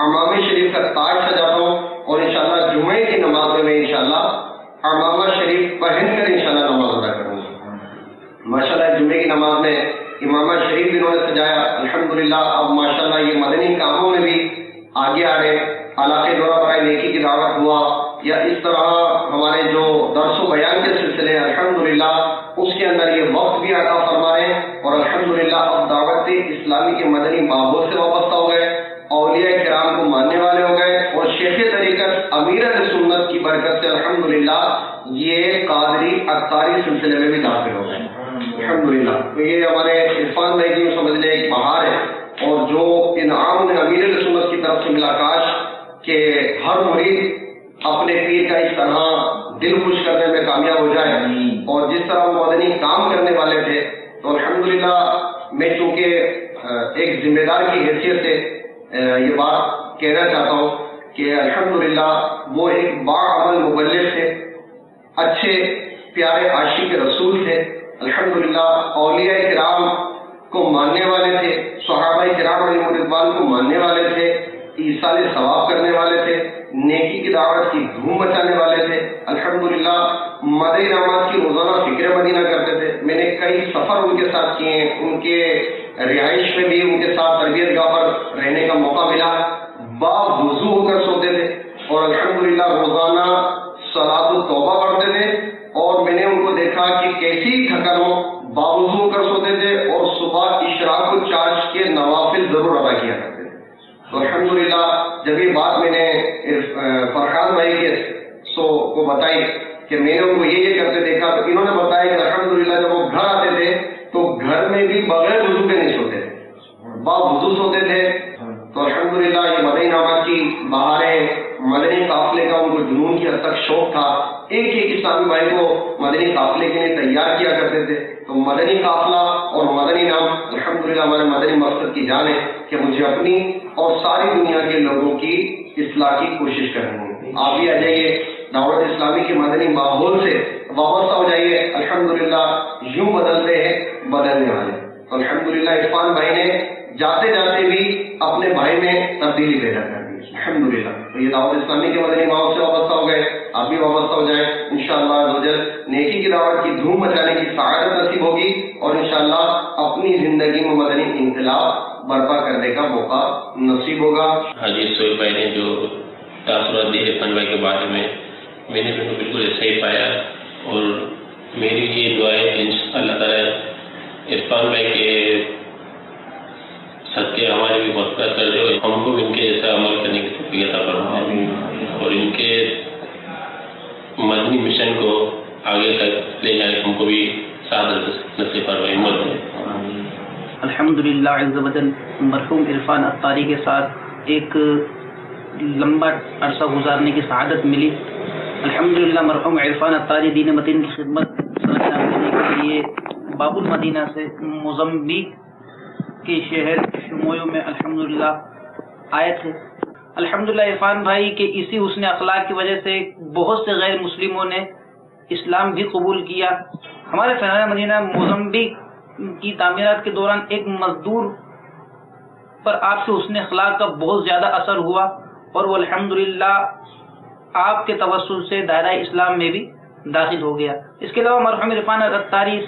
امامہ شریف کا تاج سجاتا ہوں اور انشاءاللہ جمعے کی نماز میں انشاءاللہ امامہ شریف پہن کر انشاءاللہ نماز ادا کروں گا. ماشاءاللہ جمعے کی نماز میں امامہ شریف بھی انہوں نے سجایا. الحمدللہ اب ماشاءاللہ یہ مدنی کاموں میں بھی آگے آ رہے. علاقے دورہ برائے نیکی کی دعوت ہوا یا اس طرح ہمارے جو درس و بیان کے سلسلے الحمدللہ اس کے اندر یہ وقت بھی عطا فرما رہے ہیں اور الحمدللہ اب دعوت اسلامی کے مدنی بابوں سے وابستہ ہو گئے، اولیاء کرام کو ماننے والے ہو گئے اور شیخ طریقت امیر سنت کی برکت سے الحمدللہ یہ قادری اتاری سلسلے میں بھی داخل ہو گئے الحمدللہ. تو یہ ہمارے عرفان بھائی کی سمجھ لیں ایک بہار ہے اور جو انعام نے امیر سنت کی طرف سے ملا، کاش کہ ہر مرید اپنے پیر کا اس طرح دل خوش کرنے میں کامیاب ہو جائے اور جس طرح وہ مدنی کام کرنے والے تھے. تو الحمدللہ میں چونکہ ایک ذمہ دار کی حیثیت سے یہ بات کہنا چاہتا ہوں کہ الحمدللہ وہ ایک باعمل مبلغ تھے، اچھے پیارے عاشق رسول تھے. الحمدللہ اولیاء کرام کو ماننے والے تھے، صحابہ کرام علیہ رضوان کو ماننے والے تھے، ایصال ثواب کرنے والے تھے، نیکی کی دعوت کی دھوم مچانے والے تھے. الحمدللہ مدنی نماز کی روزانہ فکر مدینہ کرتے تھے. میں نے کئی سفر ان کے ساتھ کیے ہیں، ان کے رہائش میں بھی ان کے ساتھ تربیت گاہ پر رہنے کا موقع ملا. باوضو ہو کر سوتے تھے اور الحمدللہ روزانہ صلاۃ التوبہ پڑھتے تھے اور میں نے ان کو دیکھا کہ کیسی تھکن ہو باوضو ہو کر سوتے تھے اور صبح اشراق الچاش کے نوافل ضرور ادا کیا کرتے تھے. تو الحمدللہ جب یہ بات میں نے فرحان بھائی کے کو بتائی کہ میں نے ان کو یہ کرتے دیکھا تو انہوں نے بتایا کہ الحمدللہ جب وہ گھر آتے تھے تو گھر میں بھی بغیر وضو کے نہیں سوتے تھے، باوضو سوتے تھے. تو الحمدللہ یہ مدنی نماز کی بہاریں، مدنی قافلے کا ان کو جنون کی حد تک شوق تھا. ایک ایک اسلامی بھائی کو مدنی قافلے کے لیے تیار کیا کرتے تھے. تو مدنی قافلہ اور مدنی نام الحمدللہ ہمارے مدنی مقصد کی جان ہے کہ مجھے اپنی اور ساری دنیا کے لوگوں کی اصلاح کی کوشش کرنی ہے. آپ بھی آ جائیے دعوت اسلامی کے مدنی ماحول سے وابستہ ہو جائیے. الحمدللہ یوں بدلتے ہیں بدلنے والے. تو الحمدللہ عرفان بھائی نے جاتے جاتے بھی اپنے بھائی میں تبدیلی پیدا کر دی الحمدللہ. تو یہ دعوت اسلامی کے مدنی ماحول سے وابستہ ہو گئے، آپ بھی وابستہ ہو جائیں. انشاءاللہ نیکی کی دعوت کی دھوم مچانے کی سعادت نصیب ہوگی اور انشاءاللہ اپنی زندگی میں مدنی انقلاب برپا کرنے کا موقع نصیب ہوگا. حاجی سہیل بھائی نے جو تاثرات دیے عرفان بھائی کے بارے میں نے بھی بالکل ایسا ہی پایا اور میری یہ دعا ہے کہ اللہ تعالیٰ عرفان بھائی کے صدقے ہمارے بھی برکت کر دے، ہم کو بھی ان کے جیسا عمل کرنے کی توفیق عطا فرمائے اور ان کے مدنی مشن کو آگے تک لے جانے ہم کو بھی سعادت نصیب فرمائے. الحمدللہ عز و جل مرحوم عرفان اتاری کے ساتھ ایک لمبا عرصہ گزارنے کی سعادت ملی. الحمدللہ مرحوم عرفان اتاری دین متین کی خدمت سرانجام دینے کے لیے باب المدینہ سے موزمبیق کے شہر شمویو میں الحمدللہ آئے تھے. الحمدللہ عرفان بھائی کے اسی حسن اخلاق کی وجہ سے بہت سے غیر مسلموں نے اسلام بھی قبول کیا. ہمارے فیضان مدینہ موزمبیق کی تعمیرات کے دوران ایک مزدور پر آپ سے حسن اخلاق کا بہت زیادہ اثر ہوا اور وہ الحمدللہ آپ کے توسل سے دائرہ اسلام میں بھی داخل ہو گیا۔ اس کے علاوہ مرحوم عرفان اتاری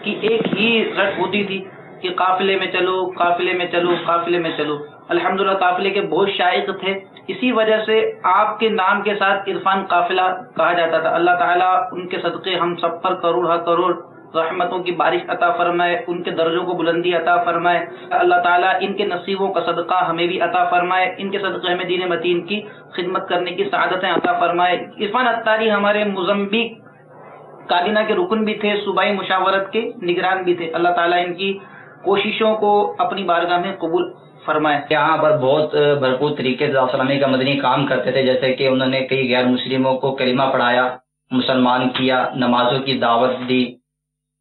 کی ایک ہی رٹ ہوتی تھی کہ قافلے میں چلو، قافلے میں چلو، قافلے میں چلو۔ الحمدللہ قافلے کے بہت شائق تھے، اسی وجہ سے آپ کے نام کے ساتھ عرفان قافلہ کہا جاتا تھا۔ اللہ تعالیٰ ان کے صدقے ہم سب پر کروڑ کروڑ رحمتوں کی بارش عطا فرمائے، ان کے درجوں کو بلندی عطا فرمائے۔ اللہ تعالیٰ ان کے نصیبوں کا صدقہ ہمیں بھی عطا فرمائے، ان کے صدقے ہمیں دین متین کی خدمت کرنے کی سعادتیں عطا فرمائے۔ عرفان اتاری ہمارے موزمبیق کابینہ کے رکن بھی تھے، صوبائی مشاورت کے نگران بھی تھے۔ اللہ تعالیٰ ان کی کوششوں کو اپنی بارگاہ میں قبول فرمائے۔ یہاں پر بہت بھرپور طریقے سے اسلامی کا مدنی کام کرتے تھے، جیسے کہ انہوں نے کئی غیر مسلموں کو کلمہ پڑھایا، مسلمان کیا، نمازوں کی دعوت دی،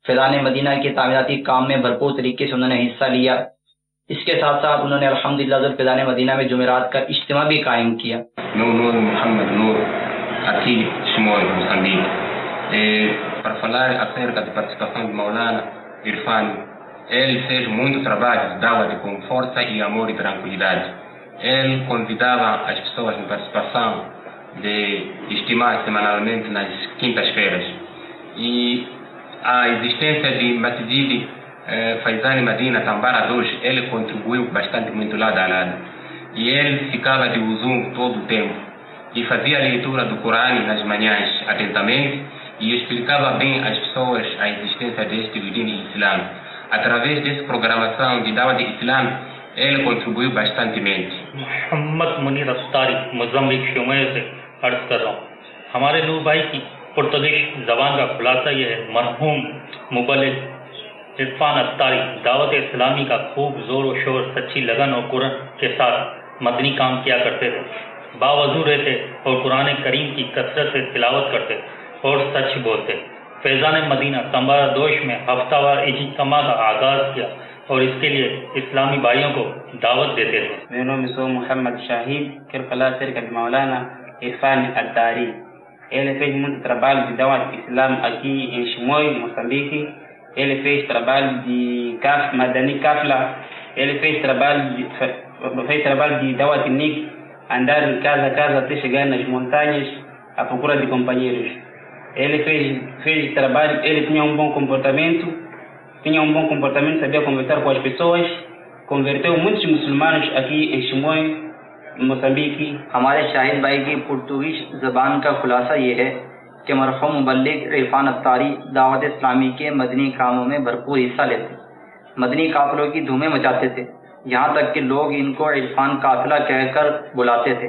فیضان مدینہ کے تعمیراتی کام میں بھرپور طریقے سے انہوں نے حصہ لیا۔ اس کے ساتھ ساتھ انہوں نے الحمدللہ فیضان مدینہ میں جمعرات کا اجتماع بھی قائم کیا۔ نور محمد نور aquí Shimoy Mozambique. Para falar acerca da participação de Maulana Irfan, ele fez muito trabalho de dawa com força e amor e tranquilidade. Ele convidava as pessoas na participação de estimar semanalmente nas quintas-feiras. E a existência de Masjid Faizani Madina Tambara 2, ele contribuiu bastante muito lado a lado. E ele ficava de uzum todo o tempo e fazia a leitura do Corão nas manhãs atentamente e explicava bem às pessoas a existência deste dino Islã. Através dessa programação de dawa de Islam, ele contribuiu bastantemente. محمد منیر اتاری موزمبیق شموئے سے عرض کر رہا ہوں، ہمارے نور بھائی کی پرتگیش زبان کا خلاصہ یہ ہے، مرحوم مبلغ عرفان اتاری دعوت اسلامی کا خوب زور و شور، سچی لگن اور قرآن کے ساتھ مدنی کام کیا کرتے تھے، باوضو رہتے اور قرآن کریم کی کثرت سے تلاوت کرتے اور سچ بولتے۔ فیضان مدینہ تمبارہ دوش میں ہفتہ وار اجتماع کا آغاز کیا اور اس کے لیے اسلامی بھائیوں کو دعوت دیتے تھے۔ Meu nome sou Muhammad Shahid, quero falar acerca de Maulana Irfan Attari. Ele fez muito trabalho de Dawat Islam aqui em Chimoio, Moçambique. Ele fez trabalho de Madani Kafla. Ele fez trabalho de Dawat Nik, andar de casa a casa até chegar nas montanhas à procura de companheiros. Ele fez trabalho, ele tinha um bom comportamento, sabia conversar com as pessoas, converteu muitos muçulmanos aqui em Chimoio, Moçambique. ہمارے شاہد بھائی کی پرتگیش زبان کا خلاصہ یہ ہے کہ مرحوم مبلغ عرفان اتاری دعوت اسلامی کے مدنی کاموں میں بھرپور حصہ لیتے، مدنی قافلوں کی دھومیں مچاتے تھے، یہاں تک کہ لوگ ان کو عرفان قافلہ کہہ کر بلاتے تھے۔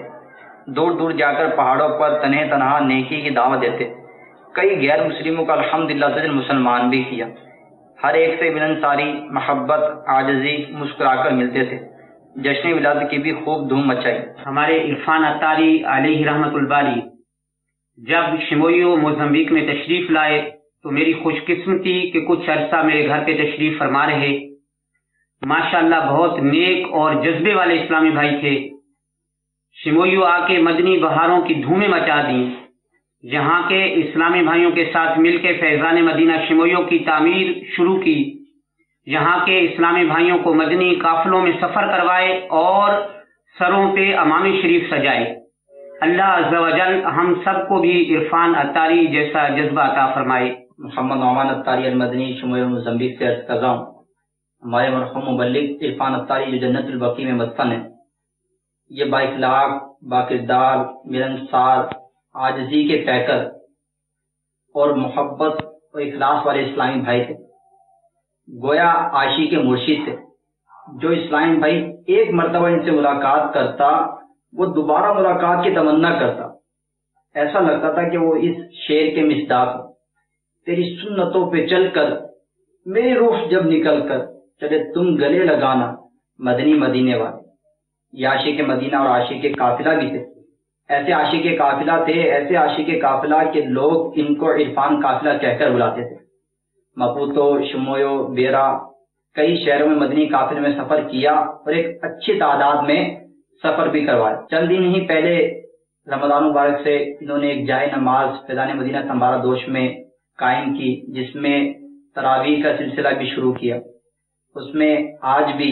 دور دور جا کر پہاڑوں پر تنہا نیکی کی دعوت دیتے، کئی غیر مسلموں کا الحمدللہ سے مسلمان بھی کیا، ہر ایک سے ملنساری، محبت، عاجزی، مسکرا کر ملتے تھے، جشن ولادت کی بھی خوب دھوم مچائی۔ ہمارے عرفان اتاری علیہ رحمت الباری جب شموئیو موزمبیق میں تشریف لائے تو میری خوش قسمتی کہ کچھ عرصہ میرے گھر پہ تشریف فرما رہے۔ ماشاءاللہ بہت نیک اور جذبے والے اسلامی بھائی تھے۔ شموئیو آ کے مدنی بہاروں کی دھومیں مچا دیں، جہاں کے اسلامی بھائیوں کے ساتھ مل کے فیضان مدینہ شموئیو کی تعمیر شروع کی، یہاں کے اسلامی بھائیوں کو مدنی قافلوں میں سفر کروائے اور سروں پہ امام شریف سجائے۔ اللہ عز و جل ہم سب کو بھی عرفان اتاری جیسا جذبہ عطا فرمائے۔ محمد نعمان اتاری المدنی شموئیو موزمبیق سے عرض کر رہا ہوں، ہمارے مرحوم مبلغ عرفان اتاری جو جنت البقیع میں مدفن ہے، یہ بااخلاق، باکردار، ملنسار، عاجزی کے پیکر اور محبت اور اخلاص والے اسلامی بھائی تھے، گویا عاشق کے مرشد تھے۔ جو اسلامی بھائی ایک مرتبہ ان سے ملاقات کرتا وہ دوبارہ ملاقات کی تمنا کرتا، ایسا لگتا تھا کہ وہ اس شعر کے مصداق ہو، تیری سنتوں پہ چل کر میری روح جب نکل کر چلے تم گلے لگانا مدنی مدینے والے۔ یہ عاشق مدینہ اور عاشق قافلہ بھی تھے، ایسے عاشق قافلہ تھے، ایسے عاشق قافلہ کے لوگ ان کو عرفان قافلہ کہہ کر بلاتے تھے۔ مپوتو، شموئیو، بیرا، کئی شہروں میں مدنی قافلے میں سفر کیا اور ایک اچھی تعداد میں سفر بھی کروایا۔ چند دن ہی پہلے رمضان مبارک سے انہوں نے ایک جائے نماز فیضان مدینہ تمبارہ دوش میں قائم کی، جس میں تراویح کا سلسلہ بھی شروع کیا۔ اس میں آج بھی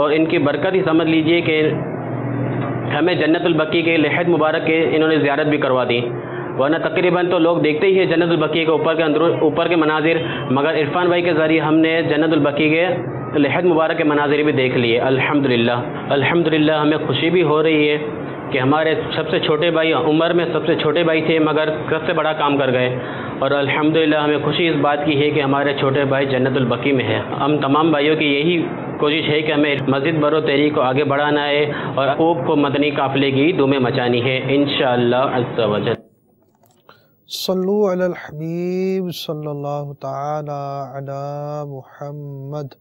اور ان کی برکت ہی سمجھ لیجئے کہ ہمیں جنت البقیع کے لحد مبارک کے انہوں نے زیارت بھی کروا دی، ورنہ تقریباً تو لوگ دیکھتے ہی ہیں جنت البقیع کے اوپر کے مناظر، مگر عرفان بھائی کے ذریعے ہم نے جنت البقیع کے لحد مبارک کے مناظر بھی دیکھ لیے۔ الحمدللہ الحمدللہ ہمیں خوشی بھی ہو رہی ہے کہ ہمارے سب سے چھوٹے بھائی، عمر میں سب سے چھوٹے بھائی تھے مگر سب سے بڑا کام کر گئے، اور الحمدللہ ہمیں خوشی اس بات کی ہے کہ ہمارے چھوٹے بھائی جنت البقیع میں ہے۔ ہم تمام بھائیوں کی یہی کوشش ہے کہ ہمیں مزید بر و تحریک کو آگے بڑھانا ہے اور خوب کو مدنی قافلے کی دھومیں مچانی ہے انشاءاللہ عز و جل۔ صلو علی الحبیب صلی اللہ تعالی علی محمد۔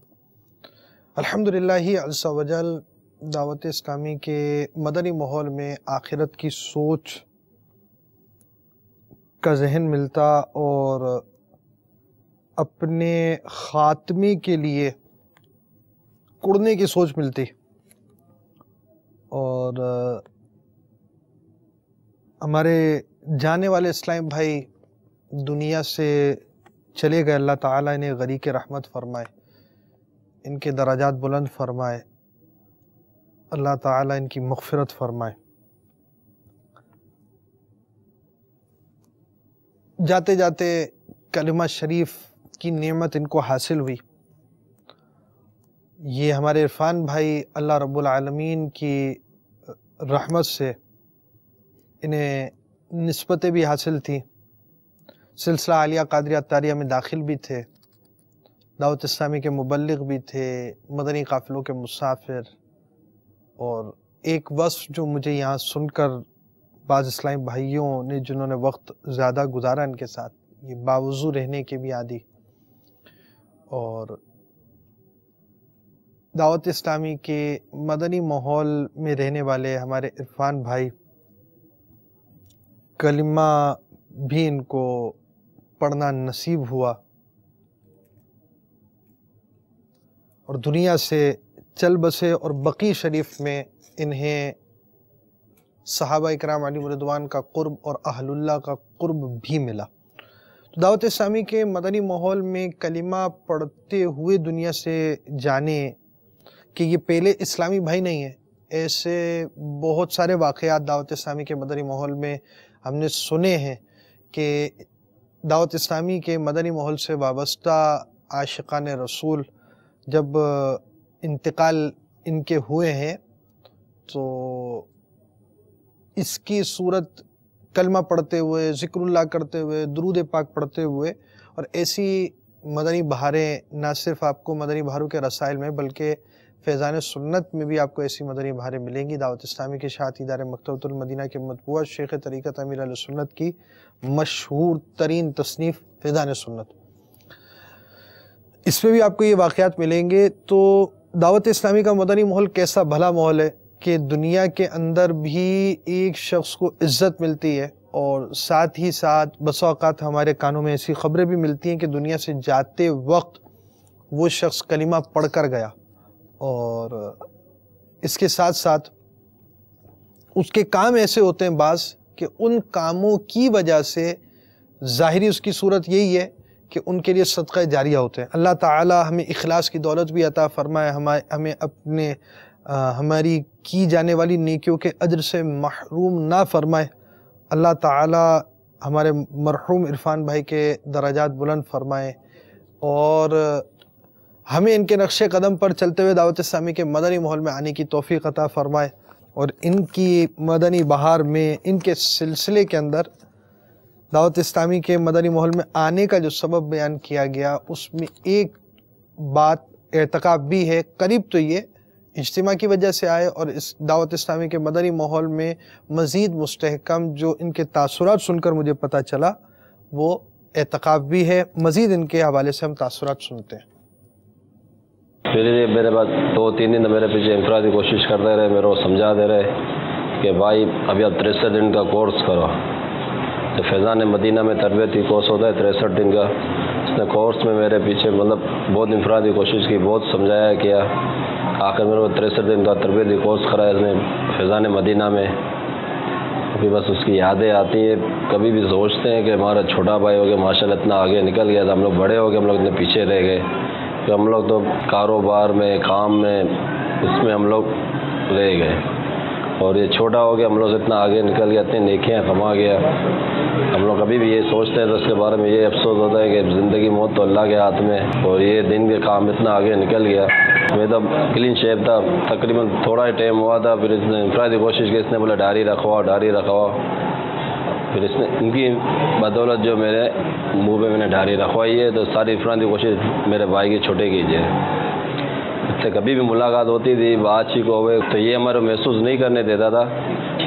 الحمدللہ عز و جل دعوت اسلامی کے مدنی ماحول میں آخرت کی سوچ کا ذہن ملتا اور اپنے خاتمے کے لیے کڑنے کی سوچ ملتی، اور ہمارے جانے والے اسلام بھائی دنیا سے چلے گئے، اللہ تعالیٰ انہیں غریق رحمت فرمائے، ان کے درجات بلند فرمائے، اللہ تعالیٰ ان کی مغفرت فرمائے۔ جاتے جاتے کلمہ شریف کی نعمت ان کو حاصل ہوئی۔ یہ ہمارے عرفان بھائی اللہ رب العالمین کی رحمت سے انہیں نسبتیں بھی حاصل تھیں، سلسلہ عالیہ قادریہ عطاریہ میں داخل بھی تھے، دعوت اسلامی کے مبلغ بھی تھے، مدنی قافلوں کے مسافر، اور ایک وصف جو مجھے یہاں سن کر بعض اسلامی بھائیوں نے جنہوں نے وقت زیادہ گزارا ان کے ساتھ، یہ باوضو رہنے کے بھی عادی، اور دعوت اسلامی کے مدنی ماحول میں رہنے والے ہمارے عرفان بھائی، کلمہ بھی ان کو پڑھنا نصیب ہوا اور دنیا سے چل بسے، اور بقیع شریف میں انہیں صحابہ اکرام علیہم رضوان کا قرب اور اہل اللہ کا قرب بھی ملا۔ دعوت اسلامی کے مدنی ماحول میں کلمہ پڑھتے ہوئے دنیا سے جانے کہ یہ پہلے اسلامی بھائی نہیں ہیں، ایسے بہت سارے واقعات دعوت اسلامی کے مدنی ماحول میں ہم نے سنے ہیں کہ دعوت اسلامی کے مدنی ماحول سے وابستہ عاشقان رسول جب انتقال ان کے ہوئے ہیں تو اس کی صورت کلمہ پڑھتے ہوئے، ذکر اللہ کرتے ہوئے، درود پاک پڑھتے ہوئے، اور ایسی مدنی بہاریں نہ صرف آپ کو مدنی بہاروں کے رسائل میں بلکہ فیضان سنت میں بھی آپ کو ایسی مدنی بہاریں ملیں گی۔ دعوت اسلامی کے شاعت ادارے مکتبۃ المدینہ کے مطبوعہ شیخ طریقت امیر اہل سنت کی مشہور ترین تصنیف فیضان سنت، اس میں بھی آپ کو یہ واقعات ملیں گے۔ تو دعوت اسلامی کا مدنی ماحول کیسا بھلا ماحول ہے کہ دنیا کے اندر بھی ایک شخص کو عزت ملتی ہے، اور ساتھ ہی ساتھ بسا اوقات ہمارے کانوں میں ایسی خبریں بھی ملتی ہیں کہ دنیا سے جاتے وقت وہ شخص کلمہ پڑھ کر گیا، اور اس کے ساتھ ساتھ اس کے کام ایسے ہوتے ہیں بعض کہ ان کاموں کی وجہ سے ظاہری اس کی صورت یہی ہے کہ ان کے لیے صدقہ جاریہ ہوتے ہیں۔ اللہ تعالی ہمیں اخلاص کی دولت بھی عطا فرمائے، ہمیں اپنے ہماری کی جانے والی نیکیوں کے اجر سے محروم نہ فرمائے۔ اللہ تعالی ہمارے مرحوم عرفان بھائی کے درجات بلند فرمائے، اور ہمیں ان کے نقش قدم پر چلتے ہوئے دعوت اسلامی کے مدنی ماحول میں آنے کی توفیق عطا فرمائے، اور ان کی مدنی بہار میں، ان کے سلسلے کے اندر دعوت اسلامی کے مدنی ماحول میں آنے کا جو سبب بیان کیا گیا اس میں ایک بات اعتقاف بھی ہے، قریب تو یہ اجتماع کی وجہ سے آئے، اور اس دعوت اسلامی کے مدنی ماحول میں مزید مستحکم جو ان کے تاثرات سن کر مجھے پتہ چلا وہ اعتقاف بھی ہے۔ مزید ان کے حوالے سے ہم تاثرات سنتے ہیں۔ میرے بعد 2-3 دن میرے پیچھے انفرادی کوشش کرتے رہے، میرے کو سمجھا دے رہے کہ بھائی ابھی آپ 63 دن کا کورس کرو۔ تو فیضان مدینہ میں تربیتی کورس ہوتا ہے 63 دن کا، اس نے کورس میں میرے پیچھے بہت انفرادی کوشش کی، بہت سمجھایا کیا، آخر میرے کو 63 دن کا تربیتی کورس کرا اس نے فیضان مدینہ میں۔ ابھی بس اس کی یادیں آتی ہیں، کبھی بھی سوچتے ہیں کہ ہمارا چھوٹا بھائی ہو گیا ماشاءاللہ اتنا آگے نکل گیا تھا، ہم لوگ بڑے ہو گئے، ہم لوگ اتنے پیچھے رہ گئے کہ ہم لوگ تو کاروبار میں، کام میں اس میں ہم لوگ رہ گئے، اور یہ چھوٹا ہو گیا، ہم لوگ اتنا آگے نکل گیا، اتنی نیکیاں کما گیا. ہم لوگ کبھی بھی یہ سوچتے ہیں تو اس کے بارے میں یہ افسوس ہوتا ہے کہ زندگی موت تو اللہ کے ہاتھ میں، اور یہ دن کے کام اتنا آگے نکل گیا. میں تو کلین شیپ تھا، تقریباً تھوڑا ہی ٹائم ہوا تھا، پھر اس نے انفرادی کوشش کی، اس نے بولا ڈائری رکھواؤ. پھر اس نے ان کی بدولت جو میرے منہ پہ میں نے ڈائری رکھوائی ہے، تو ساری انفرادی کوشش میرے بھائی کی چھوٹے کیجیے. اس سے کبھی بھی ملاقات ہوتی تھی، بات چیت ہوئے تو یہ ہمارے محسوس نہیں کرنے دیتا تھا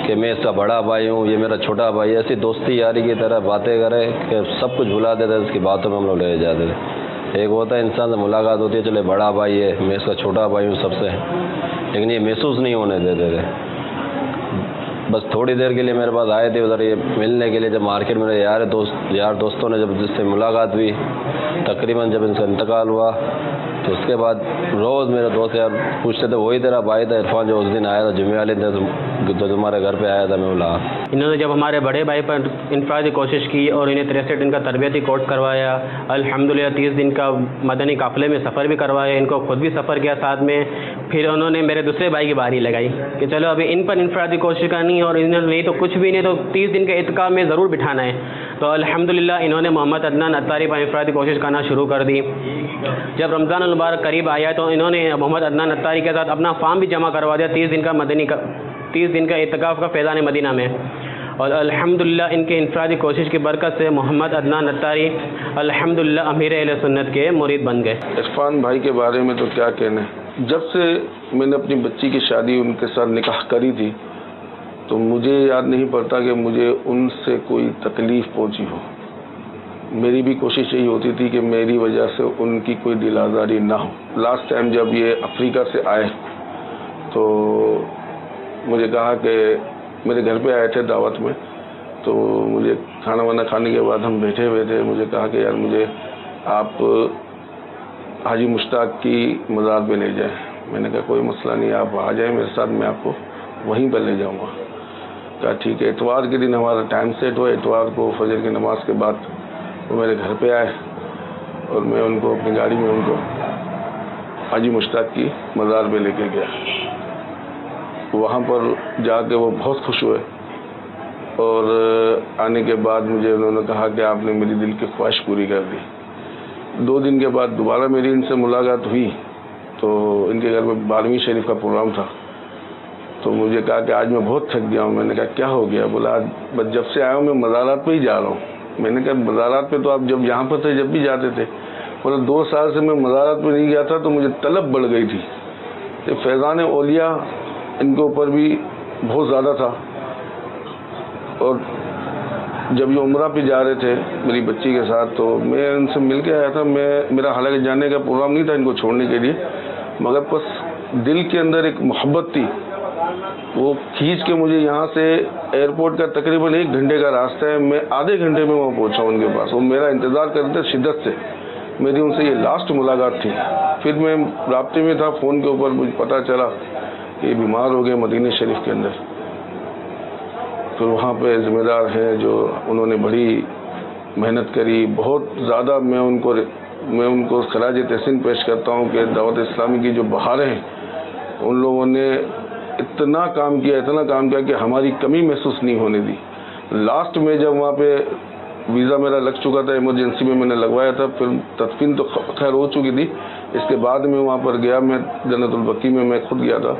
کہ میں اس کا بڑا بھائی ہوں، یہ میرا چھوٹا بھائی ہے. ایسی دوستی یاری کی طرح باتیں کرے کہ سب کچھ بھلا دیتے، اس کی باتوں میں ہم لوگ لے جاتے تھے. ایک ہوتا ہے انسان سے ملاقات ہوتی ہے، چلے بڑا بھائی ہے، میں اس کا چھوٹا بھائی ہوں سب سے، لیکن یہ محسوس نہیں ہونے دیتے تھے. بس تھوڑی دیر کے لیے میرے پاس آئے تھے ادھر یہ ملنے کے لیے، جب مارکیٹ میں یار دوستوں نے جب جس سے ملاقات ہوئی، تقریباً جب ان سے انتقال ہوا تو اس کے بعد روز میرے دوست یار پوچھتے تھے وہی تیرا بھائی تھا عرفان جو اس دن آیا تھا جمعے والے دن جو تمہارے گھر پہ آیا تھا. میں بولا انہوں نے جب ہمارے بڑے بھائی پر انفرادی کوشش کی اور انہیں 63 دن کا تربیتی کورس کروایا، الحمدللہ 30 دن کا مدنی قافلے میں سفر بھی کروایا، ان کو خود بھی سفر کیا ساتھ میں. پھر انہوں نے میرے دوسرے بھائی کی باری لگائی کہ چلو ابھی ان پر انفرادی کوشش کرنی ہے، اور انہوں نے نہیں تو کچھ بھی نہیں تو 30 دن کے اعتکاف میں ضرور بٹھانا ہے. تو الحمدللہ انہوں نے محمد عدنان اتاری پر انفرادی کوشش کرنا شروع کر دی. جب رمضان المبارک قریب آیا تو انہوں نے محمد عدنان اتاری کے ساتھ اپنا فارم بھی جمع کروا دیا 30 دن کا اعتکاف کا فیضان مدینہ میں. اور الحمدللہ ان کے انفرادی کوشش کی برکت سے محمد عدنان اتاری الحمدللہ امیر اہل سنت کے مرید بن گئے. عرفان بھائی کے بارے میں تو کیا کہنے، جب سے میں نے اپنی بچی کی شادی ان کے ساتھ نکاح کری تھی تو مجھے یاد نہیں پڑتا کہ مجھے ان سے کوئی تکلیف پہنچی ہو. میری بھی کوشش یہی ہوتی تھی کہ میری وجہ سے ان کی کوئی دل آزاری نہ ہو. لاسٹ ٹائم جب یہ افریقہ سے آئے تو مجھے کہا کہ میرے گھر پہ آئے تھے دعوت میں، تو مجھے کھانا وانا کھانے کے بعد ہم بیٹھے ہوئے تھے، مجھے کہا کہ یار مجھے آپ حاجی مشتاق کی مزار پہ لے جائیں. میں نے کہا کوئی مسئلہ نہیں، آپ آ جائیں میرے ساتھ، میں آپ کو وہیں پر لے جاؤں گا. کہا ٹھیک ہے. اتوار کے دن ہمارا ٹائم سیٹ ہوا، اتوار کو فجر کی نماز کے بعد وہ میرے گھر پہ آئے اور میں ان کو اپنی گاڑی میں ان کو حاجی مشتاق کی مزار پہ لے کے گیا. وہاں پر جا کے وہ بہت خوش ہوئے، اور آنے کے بعد مجھے انہوں نے کہا کہ آپ نے میری دل کی خواہش پوری کر دی. 2 دن کے بعد دوبارہ میری ان سے ملاقات ہوئی تو ان کے گھر میں 12ویں شریف کا پروگرام تھا. تو مجھے کہا کہ آج میں بہت تھک گیا ہوں. میں نے کہا کیا ہو گیا؟ بولا بس جب سے آیا ہوں میں مزارات پہ ہی جا رہا ہوں. میں نے کہا مزارات پہ تو آپ جب یہاں پر تھے جب بھی جاتے تھے. بولا 2 سال سے میں مزارات پہ نہیں گیا تھا تو مجھے طلب بڑھ گئی تھی. فیضان اولیاء ان کے اوپر بھی بہت زیادہ تھا. اور جب یہ عمرہ پہ جا رہے تھے میری بچی کے ساتھ تو میں ان سے مل کے آیا تھا. میرا حالانکہ جانے کا پروگرام نہیں تھا ان کو چھوڑنے کے لیے، مگر بس دل کے اندر ایک محبت تھی، وہ کھینچ کے مجھے یہاں سے ایئرپورٹ کا تقریباً 1 گھنٹے کا راستہ ہے، میں آدھے گھنٹے میں وہاں پہنچا ان کے پاس. وہ میرا انتظار کرتے شدت سے. میری ان سے یہ لاسٹ ملاقات تھی. پھر میں رابطے میں تھا فون کے اوپر، مجھے پتہ چلا کہ یہ بیمار ہو گئے مدینہ شریف کے اندر. پھر وہاں پہ ذمہ دار ہیں جو انہوں نے بڑی محنت کری بہت زیادہ. میں ان کو خراج تحسین پیش کرتا ہوں کہ دعوت اسلامی کی جو بہاریں ہیں ان لوگوں نے اتنا کام کیا کہ ہماری کمی محسوس نہیں ہونے دی. لاسٹ میں جب وہاں پہ ویزا میرا لگ چکا تھا، ایمرجنسی میں نے لگوایا تھا، پھر تدفین تو خیر ہو چکی تھی. اس کے بعد میں وہاں پر گیا، میں جنت البقیع میں خود گیا تھا.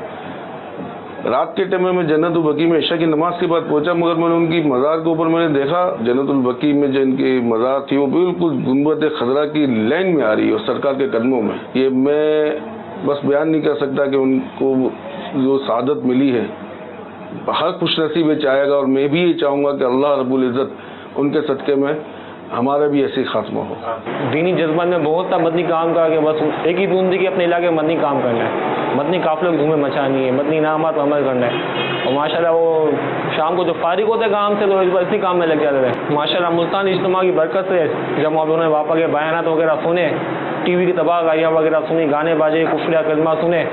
رات کے ٹائم میں جنت البقیع میں عشاء کی نماز کے بعد پہنچا، مگر میں نے ان کی مزار کے اوپر میں نے دیکھا جنت البقیع میں جو ان کی مزار تھی وہ بالکل گنبد خضرا کی لائن میں آ رہی ہے اور سرکار کے قدموں میں. یہ میں بس بیان نہیں کر سکتا کہ ان کو جو سعادت ملی ہے ہر خوش نصیب چاہے گا، اور میں بھی یہ چاہوں گا کہ اللہ رب العزت ان کے صدقے میں ہمارا بھی ایسے خاتمہ ہو. دینی جذبات میں بہت سا مدنی کام کا کہ بس ایک ہی دھن تھی کہ اپنے علاقے میں مدنی کام کرنا ہے، مدنی قافلوں کی دھومیں مچانی ہے، مدنی انعامات پر عمل کرنا ہے. اور ماشاءاللہ وہ شام کو جو فارغ ہوتے کام سے تو اسی کام میں لگ جاتے تھے. ماشاءاللہ ملتان اجتماع کی برکت سے جب وہاں پہ انہوں نے واپس کے بیانات وغیرہ سنے، ٹی وی کی تباہ کاریاں وغیرہ سنی، گانے باجے کفریہ کلمہ سنے،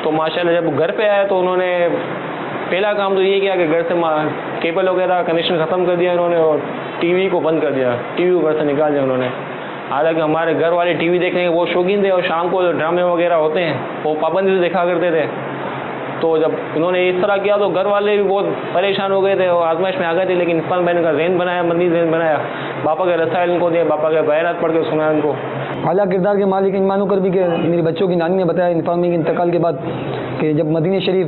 تو ماشاءاللہ جب گھر پہ آئے تو انہوں نے پہلا کام تو یہ کیا کہ گھر سے کیبل وغیرہ کنیکشن ختم کر دیا انہوں نے، اور ٹی وی کو بند کر دیا، ٹی وی کو گھر سے نکال دیا انہوں نے. حالانکہ ہمارے گھر والے ٹی وی دیکھنے کے بہت شوقین تھے، اور شام کو جو ڈرامے وغیرہ ہوتے ہیں وہ پابندی سے دیکھا کرتے تھے. تو جب انہوں نے اس طرح کیا تو گھر والے بھی بہت پریشان ہو گئے تھے اور آزمائش میں آ گئے تھے، لیکن عرفان بھائی نے کا ذہن بنایا، مندی ذہن بنایا، باپا کے رسائل ان کو دیا، باپا کے بیانات پڑھ کے سنا ان کو۔ اعلیٰ کردار کے مالک ان مانو کر بھی کہ میرے بچوں کی نانی نے بتایا عرفان بھائی کے انتقال کے بعد کہ جب مدینہ شریف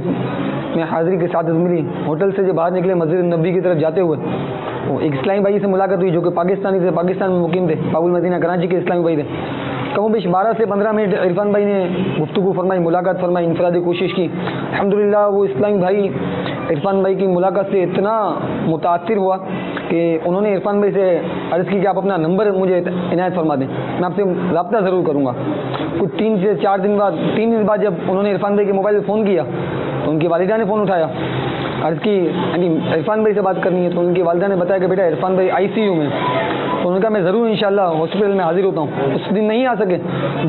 میں حاضری کی سعادت ملی، ہوٹل سے جب باہر نکلے مسجد نبوی کی طرف جاتے ہوئے وہ ایک اسلامی بھائی سے ملاقات ہوئی جو کہ پاکستانی تھے، پاکستان میں مقیم تھے، باب المدینہ کراچی کے اسلامی بھائی تھے۔ کم و بیش 12 سے 15 منٹ عرفان بھائی نے گفتگو فرمائی، ملاقات فرمائی، انفرادی کوشش کی۔ الحمدللہ وہ اسلامی بھائی عرفان بھائی کی ملاقات سے اتنا متاثر ہوا کہ انہوں نے عرفان بھائی سے عرض کی کہ آپ اپنا نمبر مجھے عنایت فرما دیں، میں آپ سے رابطہ ضرور کروں گا۔ کچھ 3 سے 4 دن بعد 3 دن بعد جب انہوں نے عرفان بھائی کے موبائل پہ فون کیا تو ان کی والدہ نے فون اٹھایا، عرض کی یعنی عرفان بھائی سے بات کرنی ہے، تو ان کی والدہ نے بتایا کہ بیٹا عرفان بھائی ICU میں، تو انہوں نے کہا میں ضرور انشاءاللہ ہاسپٹل میں حاضر ہوتا ہوں۔ اس دن نہیں آ سکے،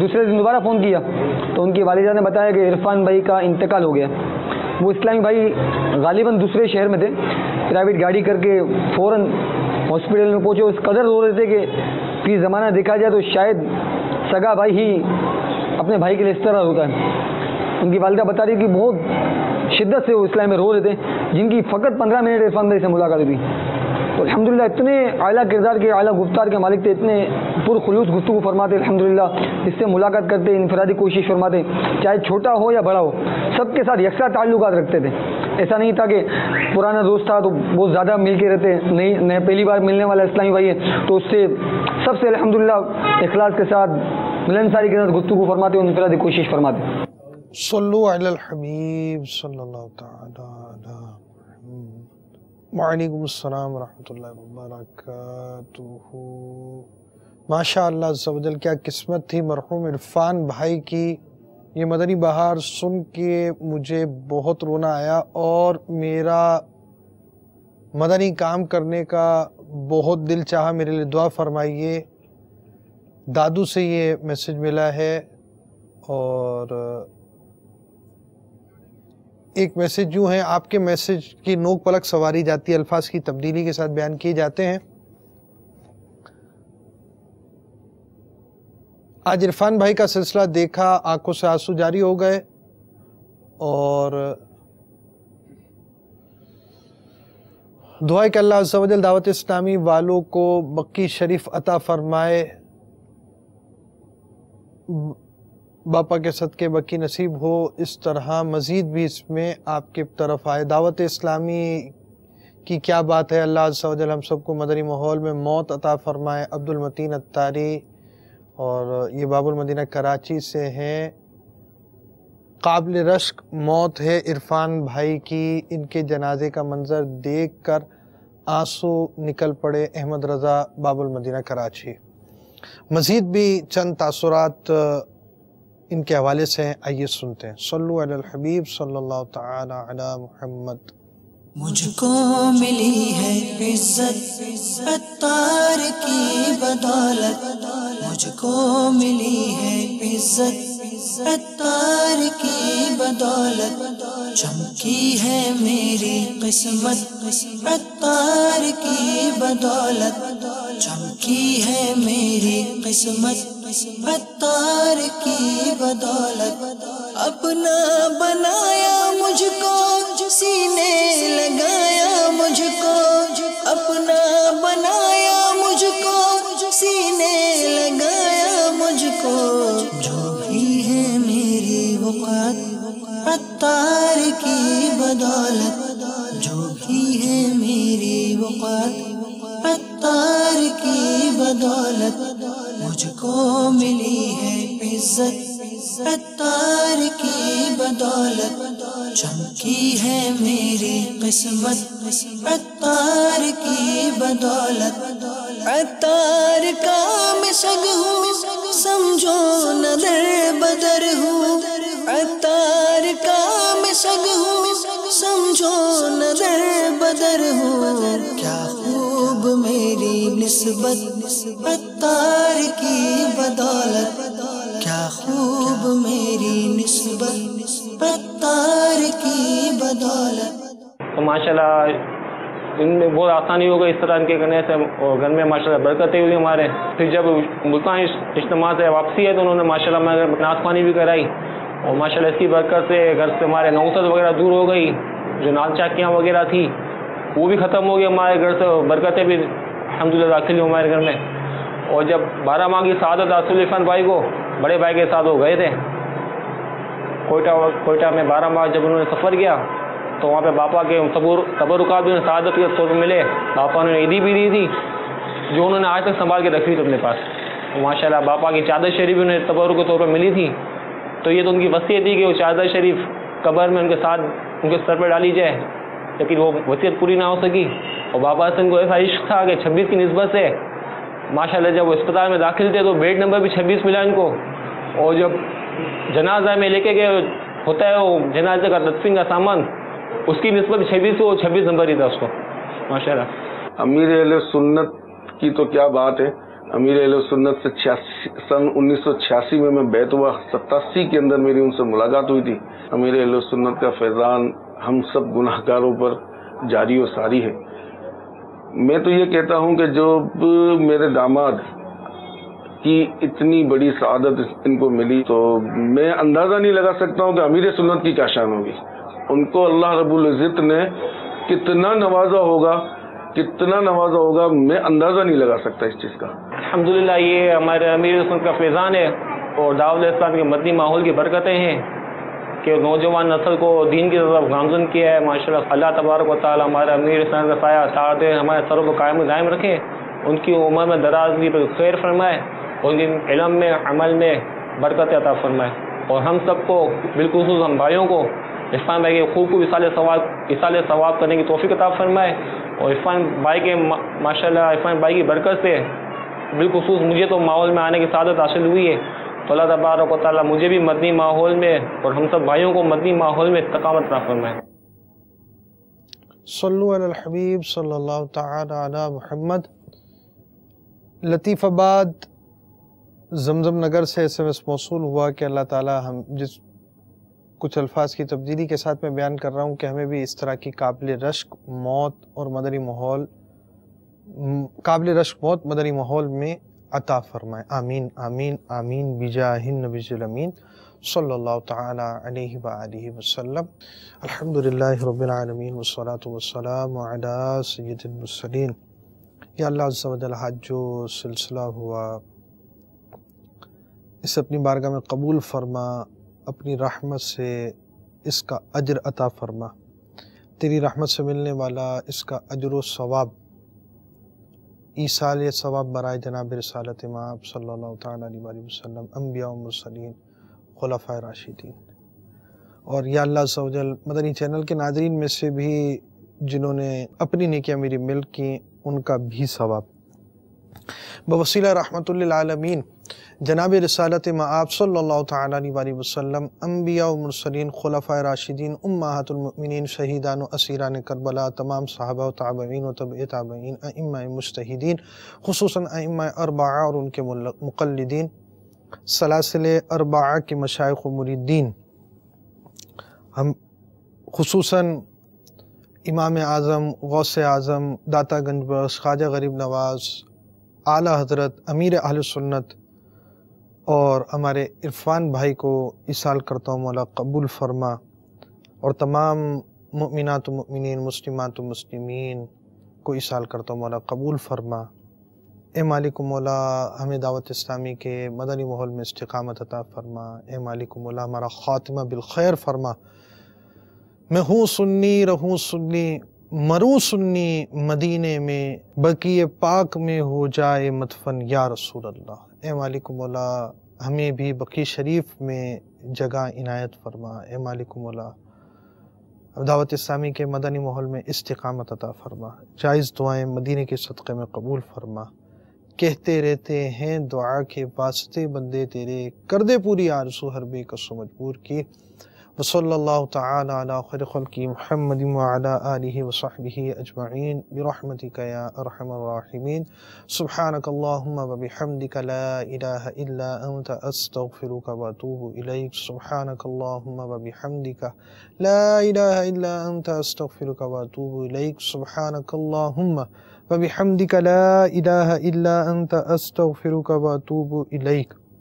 دوسرے دن دوبارہ فون کیا تو ان کی والدہ نے بتایا کہ عرفان بھائی کا انتقال ہو گیا۔ وہ اسلامی بھائی غالباً دوسرے شہر میں تھے، پرائیویٹ گاڑی کر کے فوراً ہاسپٹل میں پہنچے۔ اس قدر رو رہے تھے کہ فی زمانہ دیکھا جائے تو شاید سگا بھائی ہی اپنے بھائی کے لیے اس طرح ہوتا ہے۔ ان کی والدہ بتا رہی کہ بہت شدت سے وہ اسلام میں رو رہے تھے، جن کی فقط 15 منٹ عرفان بھائی سے ملاقات ہوئی۔ تو الحمدللہ اتنے اعلیٰ کردار کے، اعلیٰ گفتار کے مالک تھے، اتنے پرخلوص گفتگو فرماتے، الحمدللہ اس سے ملاقات کرتے، انفرادی کوشش فرماتے، چاہے چھوٹا ہو یا بڑا ہو، سب کے ساتھ یکساں تعلقات رکھتے تھے۔ ایسا نہیں تھا کہ پرانا دوست تھا تو بہت زیادہ مل کے رہتے، نئے پہلی بار ملنے والا اسلامی بھائی ہے تو اس سے سب سے الحمدللہ اخلاص کے ساتھ ملنساری کے ساتھ گفتگو فرماتے، انفرادی کوشش فرماتے۔ صلو علی الحبیب صلی اللہ تعالی علی محمد۔ وعلیکم السلام ورحمۃ اللہ وبرکاتہ۔ ماشاء اللہ عز و جل، کیا قسمت تھی مرحوم عرفان بھائی کی۔ یہ مدنی بہار سن کے مجھے بہت رونا آیا اور میرا مدنی کام کرنے کا بہت دل چاہا۔ میرے لیے دعا فرمائیے۔ دادو سے یہ میسج ملا ہے اور ایک میسج یوں ہے، آپ کے میسج کی نوک پلک سواری جاتی ہے، الفاظ کی تبدیلی کے ساتھ بیان کیے جاتے ہیں۔ آج عرفان بھائی کا سلسلہ دیکھا، آنکھوں سے آنسو جاری ہو گئے اور دعا کہ اللہ عز و جل دعوت اسلامی والوں کو بقی شریف عطا فرمائے، باپا کے صدقے بقی نصیب ہو، اس طرح مزید بھی اس میں آپ کی طرف آئے۔ دعوت اسلامی کی کیا بات ہے، اللہ عز و جل ہم سب کو مدنی ماحول میں موت عطا فرمائے۔ عبد المتین اتاری اور یہ باب المدینہ کراچی سے ہیں۔ قابل رشک موت ہے عرفان بھائی کی، ان کے جنازے کا منظر دیکھ کر آنسو نکل پڑے۔ احمد رضا، باب المدینہ کراچی۔ مزید بھی چند تاثرات ان کے حوالے سے ہیں، آئیے سنتے ہیں۔ صلو علی الحبیب صلی اللہ تعالی علی محمد۔ مجھ کو ملی ہے عزت عطار کی بدولت، مجھ کو ملی ہے عزت عطار کی بدولت، چمکی ہے میری قسمت عطار کی بدولت، چمکی ہے میری قسمت عطار کی بدولت، اپنا بنایا مجھ کو سینے لگایا مجھ کو، اپنا بنایا مجھ کو سینے لگایا مجھ کو، جو بھی ہے میری وقت عطار کی بدولت، جو بھی ہے میری وقت عطار کی بدولت، مجھ کو ملی ہے عزت عطار کی بدولت، چمکی ہے میری قسمت عطار کی بدولت، عطار کا میں سگ ہوں سمجھو نہ در بدر ہوں، عطار کا میں سگ ہوں سمجھو نہ در بدر ہوں، کیا خوب میری نسبت عطار کی بدولت، کیا خوب میری نسبت عطار کی بدولت۔ تو ماشاءاللہ ان میں بہت آسانی ہو گئی اس طرح ان کے کرنے سے، اور گھر میں ماشاءاللہ برکتیں ہوئی ہمارے۔ پھر جب ملتان اجتماع سے واپسی ہے تو انہوں نے ماشاءاللہ میں نعت خوانی بھی کرائی، اور ماشاءاللہ اس کی برکت سے گھر سے ہمارے نوسط وغیرہ دور ہو گئی، جو نال چاکیاں وغیرہ تھی وہ بھی ختم ہو گئی ہمارے گھر سے، برکتیں بھی الحمدللہ داخل ہوئی ہمارے گھر میں۔ اور جب 12 ماہ کی سعادت رسول عرفان بھائی کو بڑے بھائی کے ساتھ وہ گئے تھے کوئٹہ میں 12 ماہ جب انہوں نے سفر کیا تو وہاں پہ باپا کے تبرکات بھی سعادت کے طور پہ ملے، باپا نے عیدی بھی دی تھی جو انہوں نے آج تک سنبھال کے رکھی تھی اپنے پاس، ماشاءاللہ باپا کی چادر شریف انہیں تبرک کے طور پہ ملی تھی، تو یہ تو ان کی وصیت تھی کہ وہ چادر شریف قبر میں ان کے ساتھ ان کے سر پہ ڈالی جائے، لیکن وہ وصیت پوری نہ ہو سکی، اور بابا سے ان کو ایسا عشق تھا کہ 26 کی نسبت سے ماشاءاللہ جب وہ اسپتال میں داخل تھے تو بیڈ نمبر بھی 26 ملا ان کو، اور جب جنازہ میں لے کے گئے ہوتا ہے وہ جنازے کا تدفین کا سامان، اس کی نسبت 26 وہ 26 نمبر ہی تھا اس کو ماشاءاللہ۔ امیر اہل سنت کی تو کیا بات ہے، امیر اہل سنت سے سن 1986 میں بیعت ہوا، 87 کے اندر میری ان سے ملاقات ہوئی تھی۔ امیر اہل سنت کا فیضان ہم سب گناہ گاروں پر جاری و ساری ہے۔ میں تو یہ کہتا ہوں کہ جو میرے داماد کی اتنی بڑی سعادت ان کو ملی تو میں اندازہ نہیں لگا سکتا ہوں کہ امیر سنت کی کیا شان ہوگی، ان کو اللہ رب العزت نے کتنا نوازا ہوگا میں اندازہ نہیں لگا سکتا اس چیز کا۔ الحمدللہ یہ ہمارے امیر سنت کا فیضان ہے اور دعوت اسلام کے مدنی ماحول کی برکتیں ہیں کہ نوجوان نسل کو دین کی طرف گامزن کیا ہے ماشاءاللہ۔ اللہ تبارک و تعالی ہمارے امیر سنت کا سایہ ساتھ ہمارے سروں کو قائم دائم رکھے، ان کی عمر میں درازی پر خیر فرمائے، ان کے علم میں عمل میں برکت عطا فرمائے، اور ہم سب کو بالخصوص ہم بھائیوں کو عرفان بھائی کے خوب کو اصال ثواب کرنے کی توفیق عطا فرمائے، اور عرفان بھائی کے ماشاءاللہ عرفان بھائی کی برکت سے بالخصوص مجھے تو ماحول میں آنے کی سعادت حاصل ہوئی ہے، تو اللہ تبارک و تعالیٰ مجھے بھی مدنی ماحول میں اور ہم سب بھائیوں کو مدنی ماحول میں استقامت عطا فرمائے۔ صلو علی الحبیب صلی اللہ تعالی علی محمد۔ لطیف آباد زمزم نگر سے SMS موصول ہوا کہ اللہ تعالیٰ ہم جس کچھ الفاظ کی تبدیلی کے ساتھ میں بیان کر رہا ہوں کہ ہمیں بھی اس طرح کی قابل رشک موت مدنی ماحول میں عطا فرمائے، آمین آمین آمین بجاہ النبی الامین صلی اللہ تعالی علیہ وآلہ وسلم۔ الحمدللہ رب العالمین والصلاة والسلام علی سید المرسلین۔ یا اللہ عز و جل آج جو سلسلہ ہوا اسے اپنی بارگاہ میں قبول فرما، اپنی رحمت سے اس کا اجر عطا فرما، تیری رحمت سے ملنے والا اس کا اجر و ثواب ایصال ثواب برائے جناب رسالت امام صلی اللہ تعالیٰ علیہ وآلہ وسلم، انبیاء و مرسلین، خلفائے راشدین، اور یا اللہ عز و جل مدنی چینل کے ناظرین میں سے بھی جنہوں نے اپنی نیکیاں میری مل کی ان کا بھی ثواب بوسیلہ رحمت للعالمین جناب رسالت مآب صلی اللہ تعالیٰ علیہ وآلہ وسلم، انبیاء و مرسلین، خلفائے راشدین، امہات المؤمنین، شہیدان و اسیران کربلا، تمام صحابہ و تابعین و تبع تابعین، ائمہ مجتہدین، خصوصاً ائمہ اربعہ اور ان کے مقلدین، سلاسل اربعہ کے مشائخ و مریدین، ہم خصوصاً امام اعظم، غوث اعظم، داتا گنج بخش، خواجہ غریب نواز، اعلیٰ حضرت امیر اہل سنت اور ہمارے عرفان بھائی کو ایصال کرتا ہوں مولا قبول فرما، اور تمام مؤمنات و مؤمنین، مسلمات و مسلمین کو ایصال کرتا ہوں مولا قبول فرما۔ اے مالک و مولا ہمیں دعوت اسلامی کے مدنی ماحول میں استقامت عطا فرما، اے مالک و مولا ہمارا خاتمہ بالخیر فرما، میں ہوں سنی رہوں سنی مروں سنی، مدینے میں بقیع پاک میں ہو جائے مدفن یا رسول اللہ۔ اے مالک و مولا ہمیں بھی بقیع شریف میں جگہ عنایت فرما، اے مالک و مولا دعوت اسلامی کے مدنی ماحول میں استقامت عطا فرما، جائز دعائیں مدینے کے صدقے میں قبول فرما۔ کہتے رہتے ہیں دعا کے واسطے بندے تیرے، کر دے پوری آرزو ہر بے کس و مجبور کی۔ وصلی اللہ تعالی علی خیر خلق محمد وعلی آلہ وصحبہ اجمعین برحمتک یا ارحم الراحمین۔ سبحانک اللہم وبحمدک لا الہ الا انت استغفرک واتوب الیک۔ سبحانک اللہم وبحمدک لا الہ الا انت استغفرک واتوب الیک۔ سبحانک اللہم وبحمدک لا الہ الا انت استغفرک واتوب الیک۔